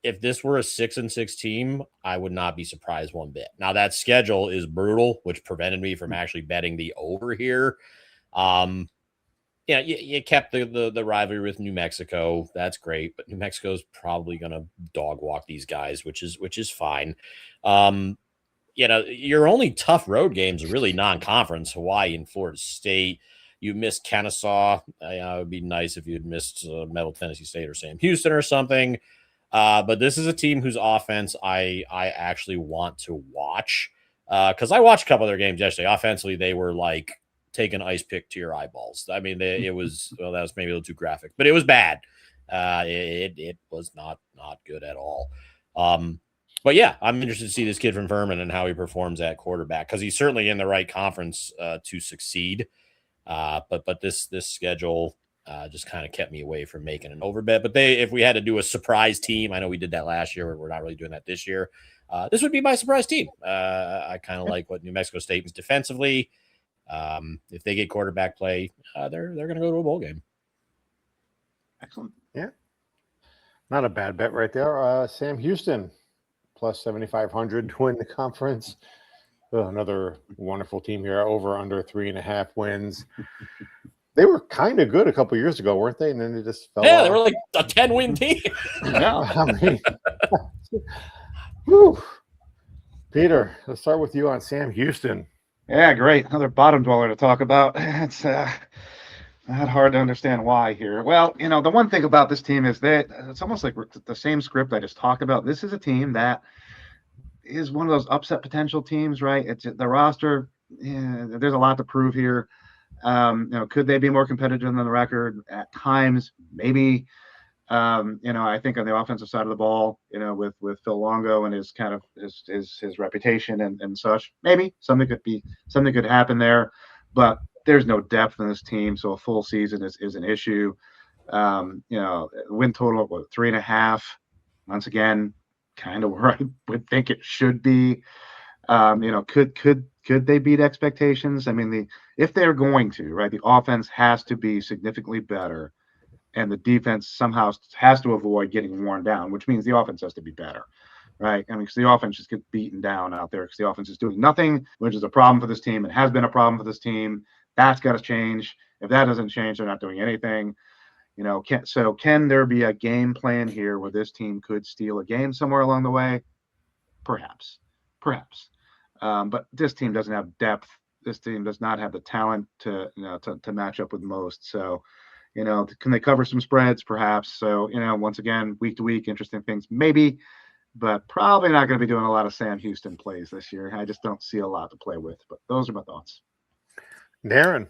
if this were a 6-6 team, I would not be surprised one bit. Now that schedule is brutal, which prevented me from actually betting the over here. You kept the rivalry with New Mexico. That's great, but New Mexico's probably going to dog walk these guys, which is fine. Your only tough road games are really non-conference, Hawaii and Florida State. You missed Kennesaw. It would be nice if you had missed Middle Tennessee State or Sam Houston or something. But this is a team whose offense I actually want to watch because I watched a couple of their games yesterday. Offensively, they were like taking ice pick to your eyeballs. I mean, that was maybe a little too graphic, but it was bad. It was not good at all. But yeah, I'm interested to see this kid from Furman and how he performs at quarterback because he's certainly in the right conference to succeed. But this schedule just kind of kept me away from making an over bet. But if we had to do a surprise team, I know we did that last year. We're not really doing that this year. This would be my surprise team. I kind of like what New Mexico State is defensively. If they get quarterback play, they're going to go to a bowl game. Excellent. Yeah, not a bad bet right there. Sam Houston plus 7,500 to win the conference. Another wonderful team here. Over under 3.5 wins. They were kind of good a couple years ago, weren't they? And then they just fell off. They were like a 10-win team. Yeah. I mean, whew. Peter, let's start with you on Sam Houston. Yeah, great. Another bottom dweller to talk about. It's not hard to understand why here. Well, the one thing about this team is that it's almost like the same script I just talked about. This is a team that is one of those upset potential teams, right? It's the roster. Yeah, there's a lot to prove here. Could they be more competitive than the record at times? Maybe. I think on the offensive side of the ball, with Phil Longo and his kind of his reputation and such, maybe something could happen there. But there's no depth in this team, so a full season is an issue. Win total of 3.5. Once again, kind of where I would think it should be. Could they beat expectations? I mean, if they're going to, right, the offense has to be significantly better, and the defense somehow has to avoid getting worn down, which means the offense has to be better, right? I mean, because the offense just gets beaten down out there because the offense is doing nothing, which is a problem for this team. It has been a problem for this team. That's got to change. If that doesn't change, they're not doing anything. Can there be a game plan here where this team could steal a game somewhere along the way? Perhaps. But this team doesn't have depth. This team does not have the talent to match up with most. So, can they cover some spreads? Perhaps. So, once again, week to week, interesting things, maybe, but probably not going to be doing a lot of Sam Houston plays this year. I just don't see a lot to play with, but those are my thoughts. Darren.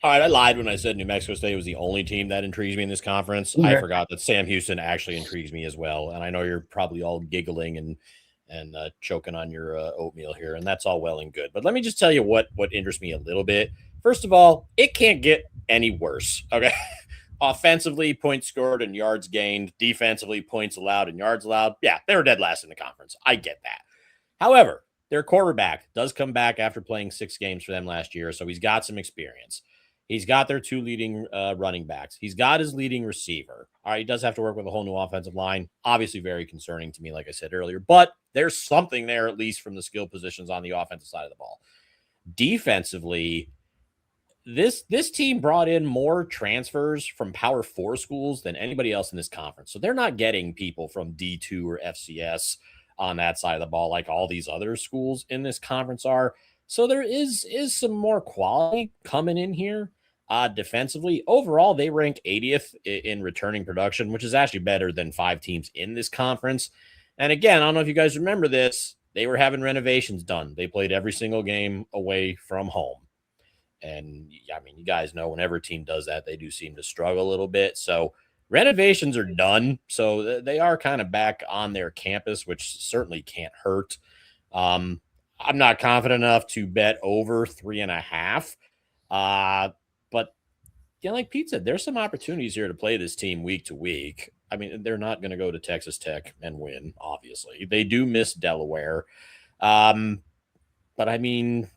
All right, I lied when I said New Mexico State was the only team that intrigues me in this conference. Yeah. I forgot that Sam Houston actually intrigues me as well. And I know you're probably all giggling and choking on your oatmeal here, and that's all well and good. But let me just tell you what interests me a little bit. First of all, it can't get any worse, okay? Offensively, points scored and yards gained. Defensively, points allowed and yards allowed. Yeah, they were dead last in the conference. I get that. However, their quarterback does come back after playing 6 games for them last year, so he's got some experience. He's got their 2 leading running backs. He's got his leading receiver. All right, he does have to work with a whole new offensive line. Obviously very concerning to me, like I said earlier, but there's something there at least from the skill positions on the offensive side of the ball. Defensively, this team brought in more transfers from Power 4 schools than anybody else in this conference. So they're not getting people from D2 or FCS on that side of the ball like all these other schools in this conference are. So there is some more quality coming in here. Defensively, overall, they rank 80th in returning production, which is actually better than 5 teams in this conference. And again, I don't know if you guys remember this, they were having renovations done. They played every single game away from home. And I mean, you guys know whenever a team does that, they do seem to struggle a little bit. So renovations are done. So they are kind of back on their campus, which certainly can't hurt. I'm not confident enough to bet over 3.5. But like Pete said, there's some opportunities here to play this team week to week. I mean, they're not going to go to Texas Tech and win, obviously. They do miss Delaware. But I mean,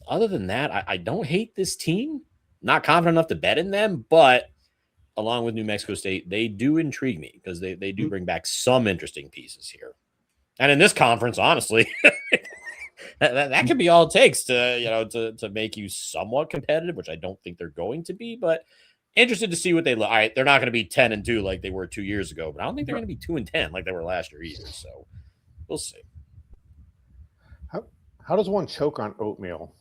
other than that, I don't hate this team. Not confident enough to bet in them, but along with New Mexico State, they do intrigue me because they do bring back some interesting pieces here. And in this conference, honestly, that could be all it takes to make you somewhat competitive, which I don't think they're going to be, but interested to see what they look. All right, they're not going to be 10-2 like they were 2 years ago, but I don't think they're going to be 2-10 like they were last year either. So we'll see. How does one choke on oatmeal?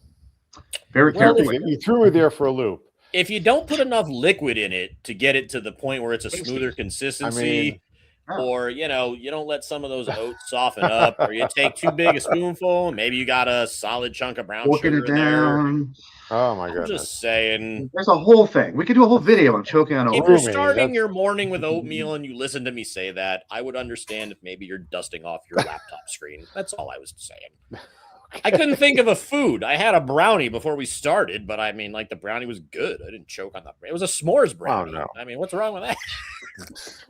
Very carefully. You threw me there for a loop. If you don't put enough liquid in it to get it to the point where it's a smoother consistency, or you don't let some of those oats soften up, or you take too big a spoonful, maybe you got a solid chunk of brown sugar in there. Oh my goodness! I'm just saying, there's a whole thing. We could do a whole video on choking on oatmeal. If you're starting your morning with oatmeal and you listen to me say that, I would understand if maybe you're dusting off your laptop screen. That's all I was saying. I couldn't think of a food. I had a brownie before we started, but I mean, like, the brownie was good. I didn't choke on that. It was a s'mores brownie. Oh, no. I mean, what's wrong with that?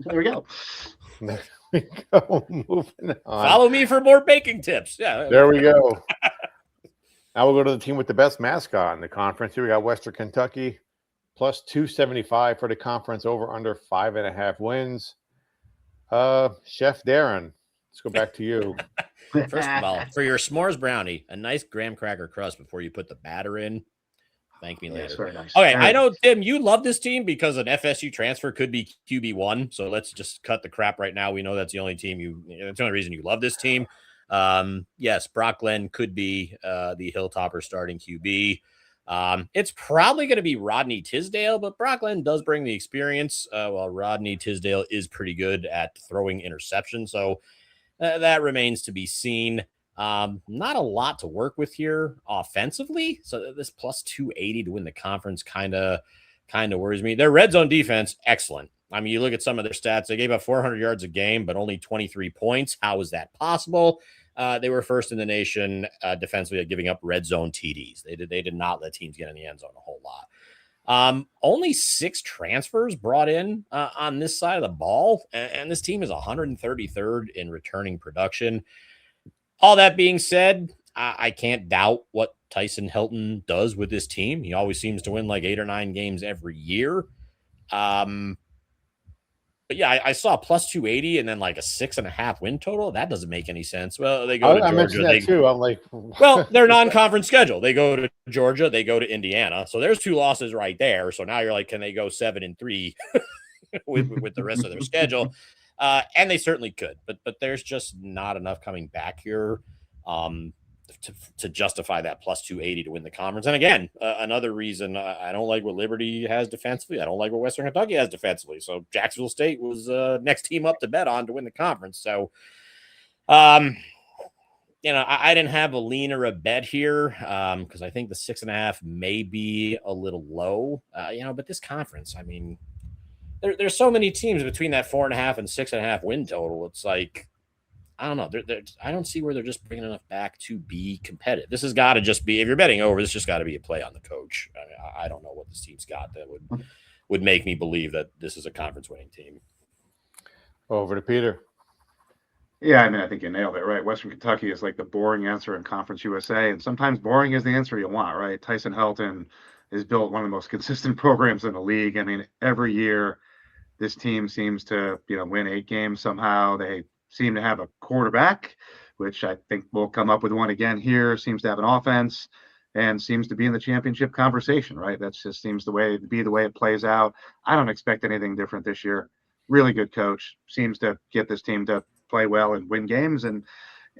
There we go. There we go. Moving on. Follow me for more baking tips. Yeah. There we go. Now we'll go to the team with the best mascot in the conference. Here we got Western Kentucky, plus 275 for the conference, over under 5.5 wins. Chef Darren, let's go back to you. First of all, for your s'mores brownie, a nice graham cracker crust before you put the batter in. Thank me later. Very nice. Okay, I know, Tim, you love this team because an FSU transfer could be QB1. So let's just cut the crap right now. We know that's the only that's the only reason you love this team. Yes, Brock Glenn could be the Hilltopper starting QB. It's probably going to be Rodney Tisdale, but Brock Glenn does bring the experience. While Rodney Tisdale is pretty good at throwing interceptions. So that remains to be seen. Not a lot to work with here offensively. So this plus 280 to win the conference kind of worries me. Their red zone defense, excellent. I mean, you look at some of their stats, they gave up 400 yards a game, but only 23 points. How is that possible? They were first in the nation defensively at giving up red zone TDs. They did not let teams get in the end zone a whole lot. Only 6 transfers brought in on this side of the ball, and this team is 133rd in returning production. All that being said, I can't doubt what Tyson Helton does with this team. He always seems to win like 8 or 9 games every year. But yeah, I saw plus 280 and then like a 6.5 win total. That doesn't make any sense. Well, they go to Georgia. I mentioned that too. I'm like, well, their non-conference schedule. They go to Georgia, they go to Indiana. So there's 2 losses right there. So now you're like, can they go 7-3 with the rest of their schedule? And they certainly could, but there's just not enough coming back here to justify that plus 280 to win the conference. And again, another reason I don't like what Liberty has defensively. I don't like what Western Kentucky has defensively. So Jacksonville State was next team up to bet on to win the conference. So, I didn't have a lean or a bet here because I think the 6.5 may be a little low, but this conference, I mean, there's so many teams between that 4.5 and 6.5 win total. It's like, I don't know. I don't see where they're just bringing enough back to be competitive. This has got to just be, if you're betting over, this just got to be a play on the coach. I mean, I don't know what this team's got that would make me believe that this is a conference winning team. Over to Peter. Yeah, I mean, I think you nailed it, right? Western Kentucky is like the boring answer in Conference USA, and sometimes boring is the answer you want, right? Tyson Helton has built one of the most consistent programs in the league. I mean, every year this team seems to, win 8 games somehow. They seem to have a quarterback, which I think will come up with one again here, seems to have an offense and seems to be in the championship conversation, right? That just seems the way it plays out. I don't expect anything different this year. Really good coach, seems to get this team to play well and win games. And,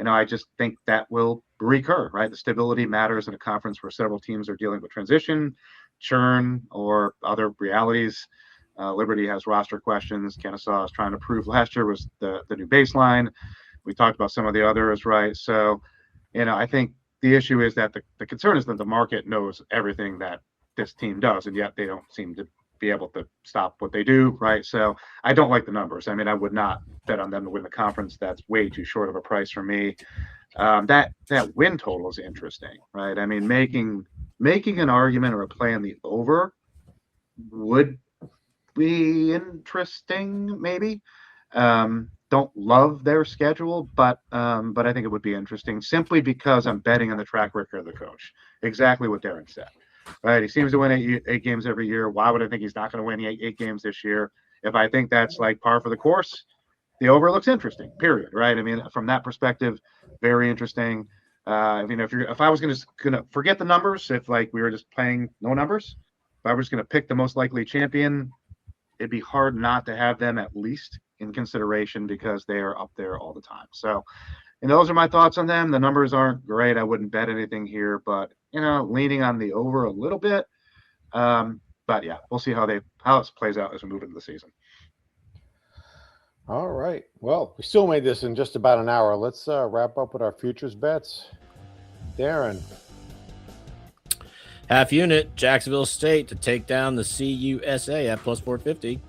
I just think that will recur, right? The stability matters in a conference where several teams are dealing with transition, churn, or other realities. Liberty has roster questions. Kennesaw is trying to prove last year was the new baseline. We talked about some of the others, right? So, I think the issue is that the concern is that the market knows everything that this team does, and yet they don't seem to be able to stop what they do, right? So I don't like the numbers. I mean, I would not bet on them to win the conference. That's way too short of a price for me. That win total is interesting, right? I mean, making an argument or a play on the over would be interesting, maybe. Don't love their schedule, but I think it would be interesting simply because I'm betting on the track record of the coach. Exactly what Darren said, right? He seems to win eight games every year. Why would I think he's not going to win eight games this year? If I think that's like par for the course, the over looks interesting, period, right? I mean, from that perspective, very interesting. I mean, if I was gonna forget the numbers, if like we were just playing no numbers, if I was gonna pick the most likely champion, it'd be hard not to have them at least in consideration because they are up there all the time. So, and those are my thoughts on them. The numbers aren't great. I wouldn't bet anything here, but leaning on the over a little bit. But yeah, we'll see how this plays out as we move into the season. All right. Well, we still made this in just about an hour. Let's wrap up with our futures bets. Darren. Half unit, Jacksonville State to take down the CUSA at plus 450.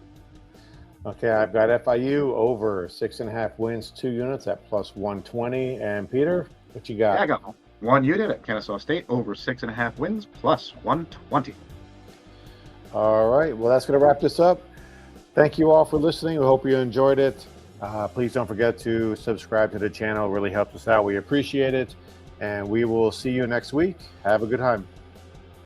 Okay, I've got FIU over 6.5 wins, 2 units at plus 120. And Peter, what you got? Yeah, I got 1 unit at Kennesaw State over 6.5 wins plus 120. All right. Well, that's going to wrap this up. Thank you all for listening. We hope you enjoyed it. Please don't forget to subscribe to the channel. It really helps us out. We appreciate it. And we will see you next week. Have a good time.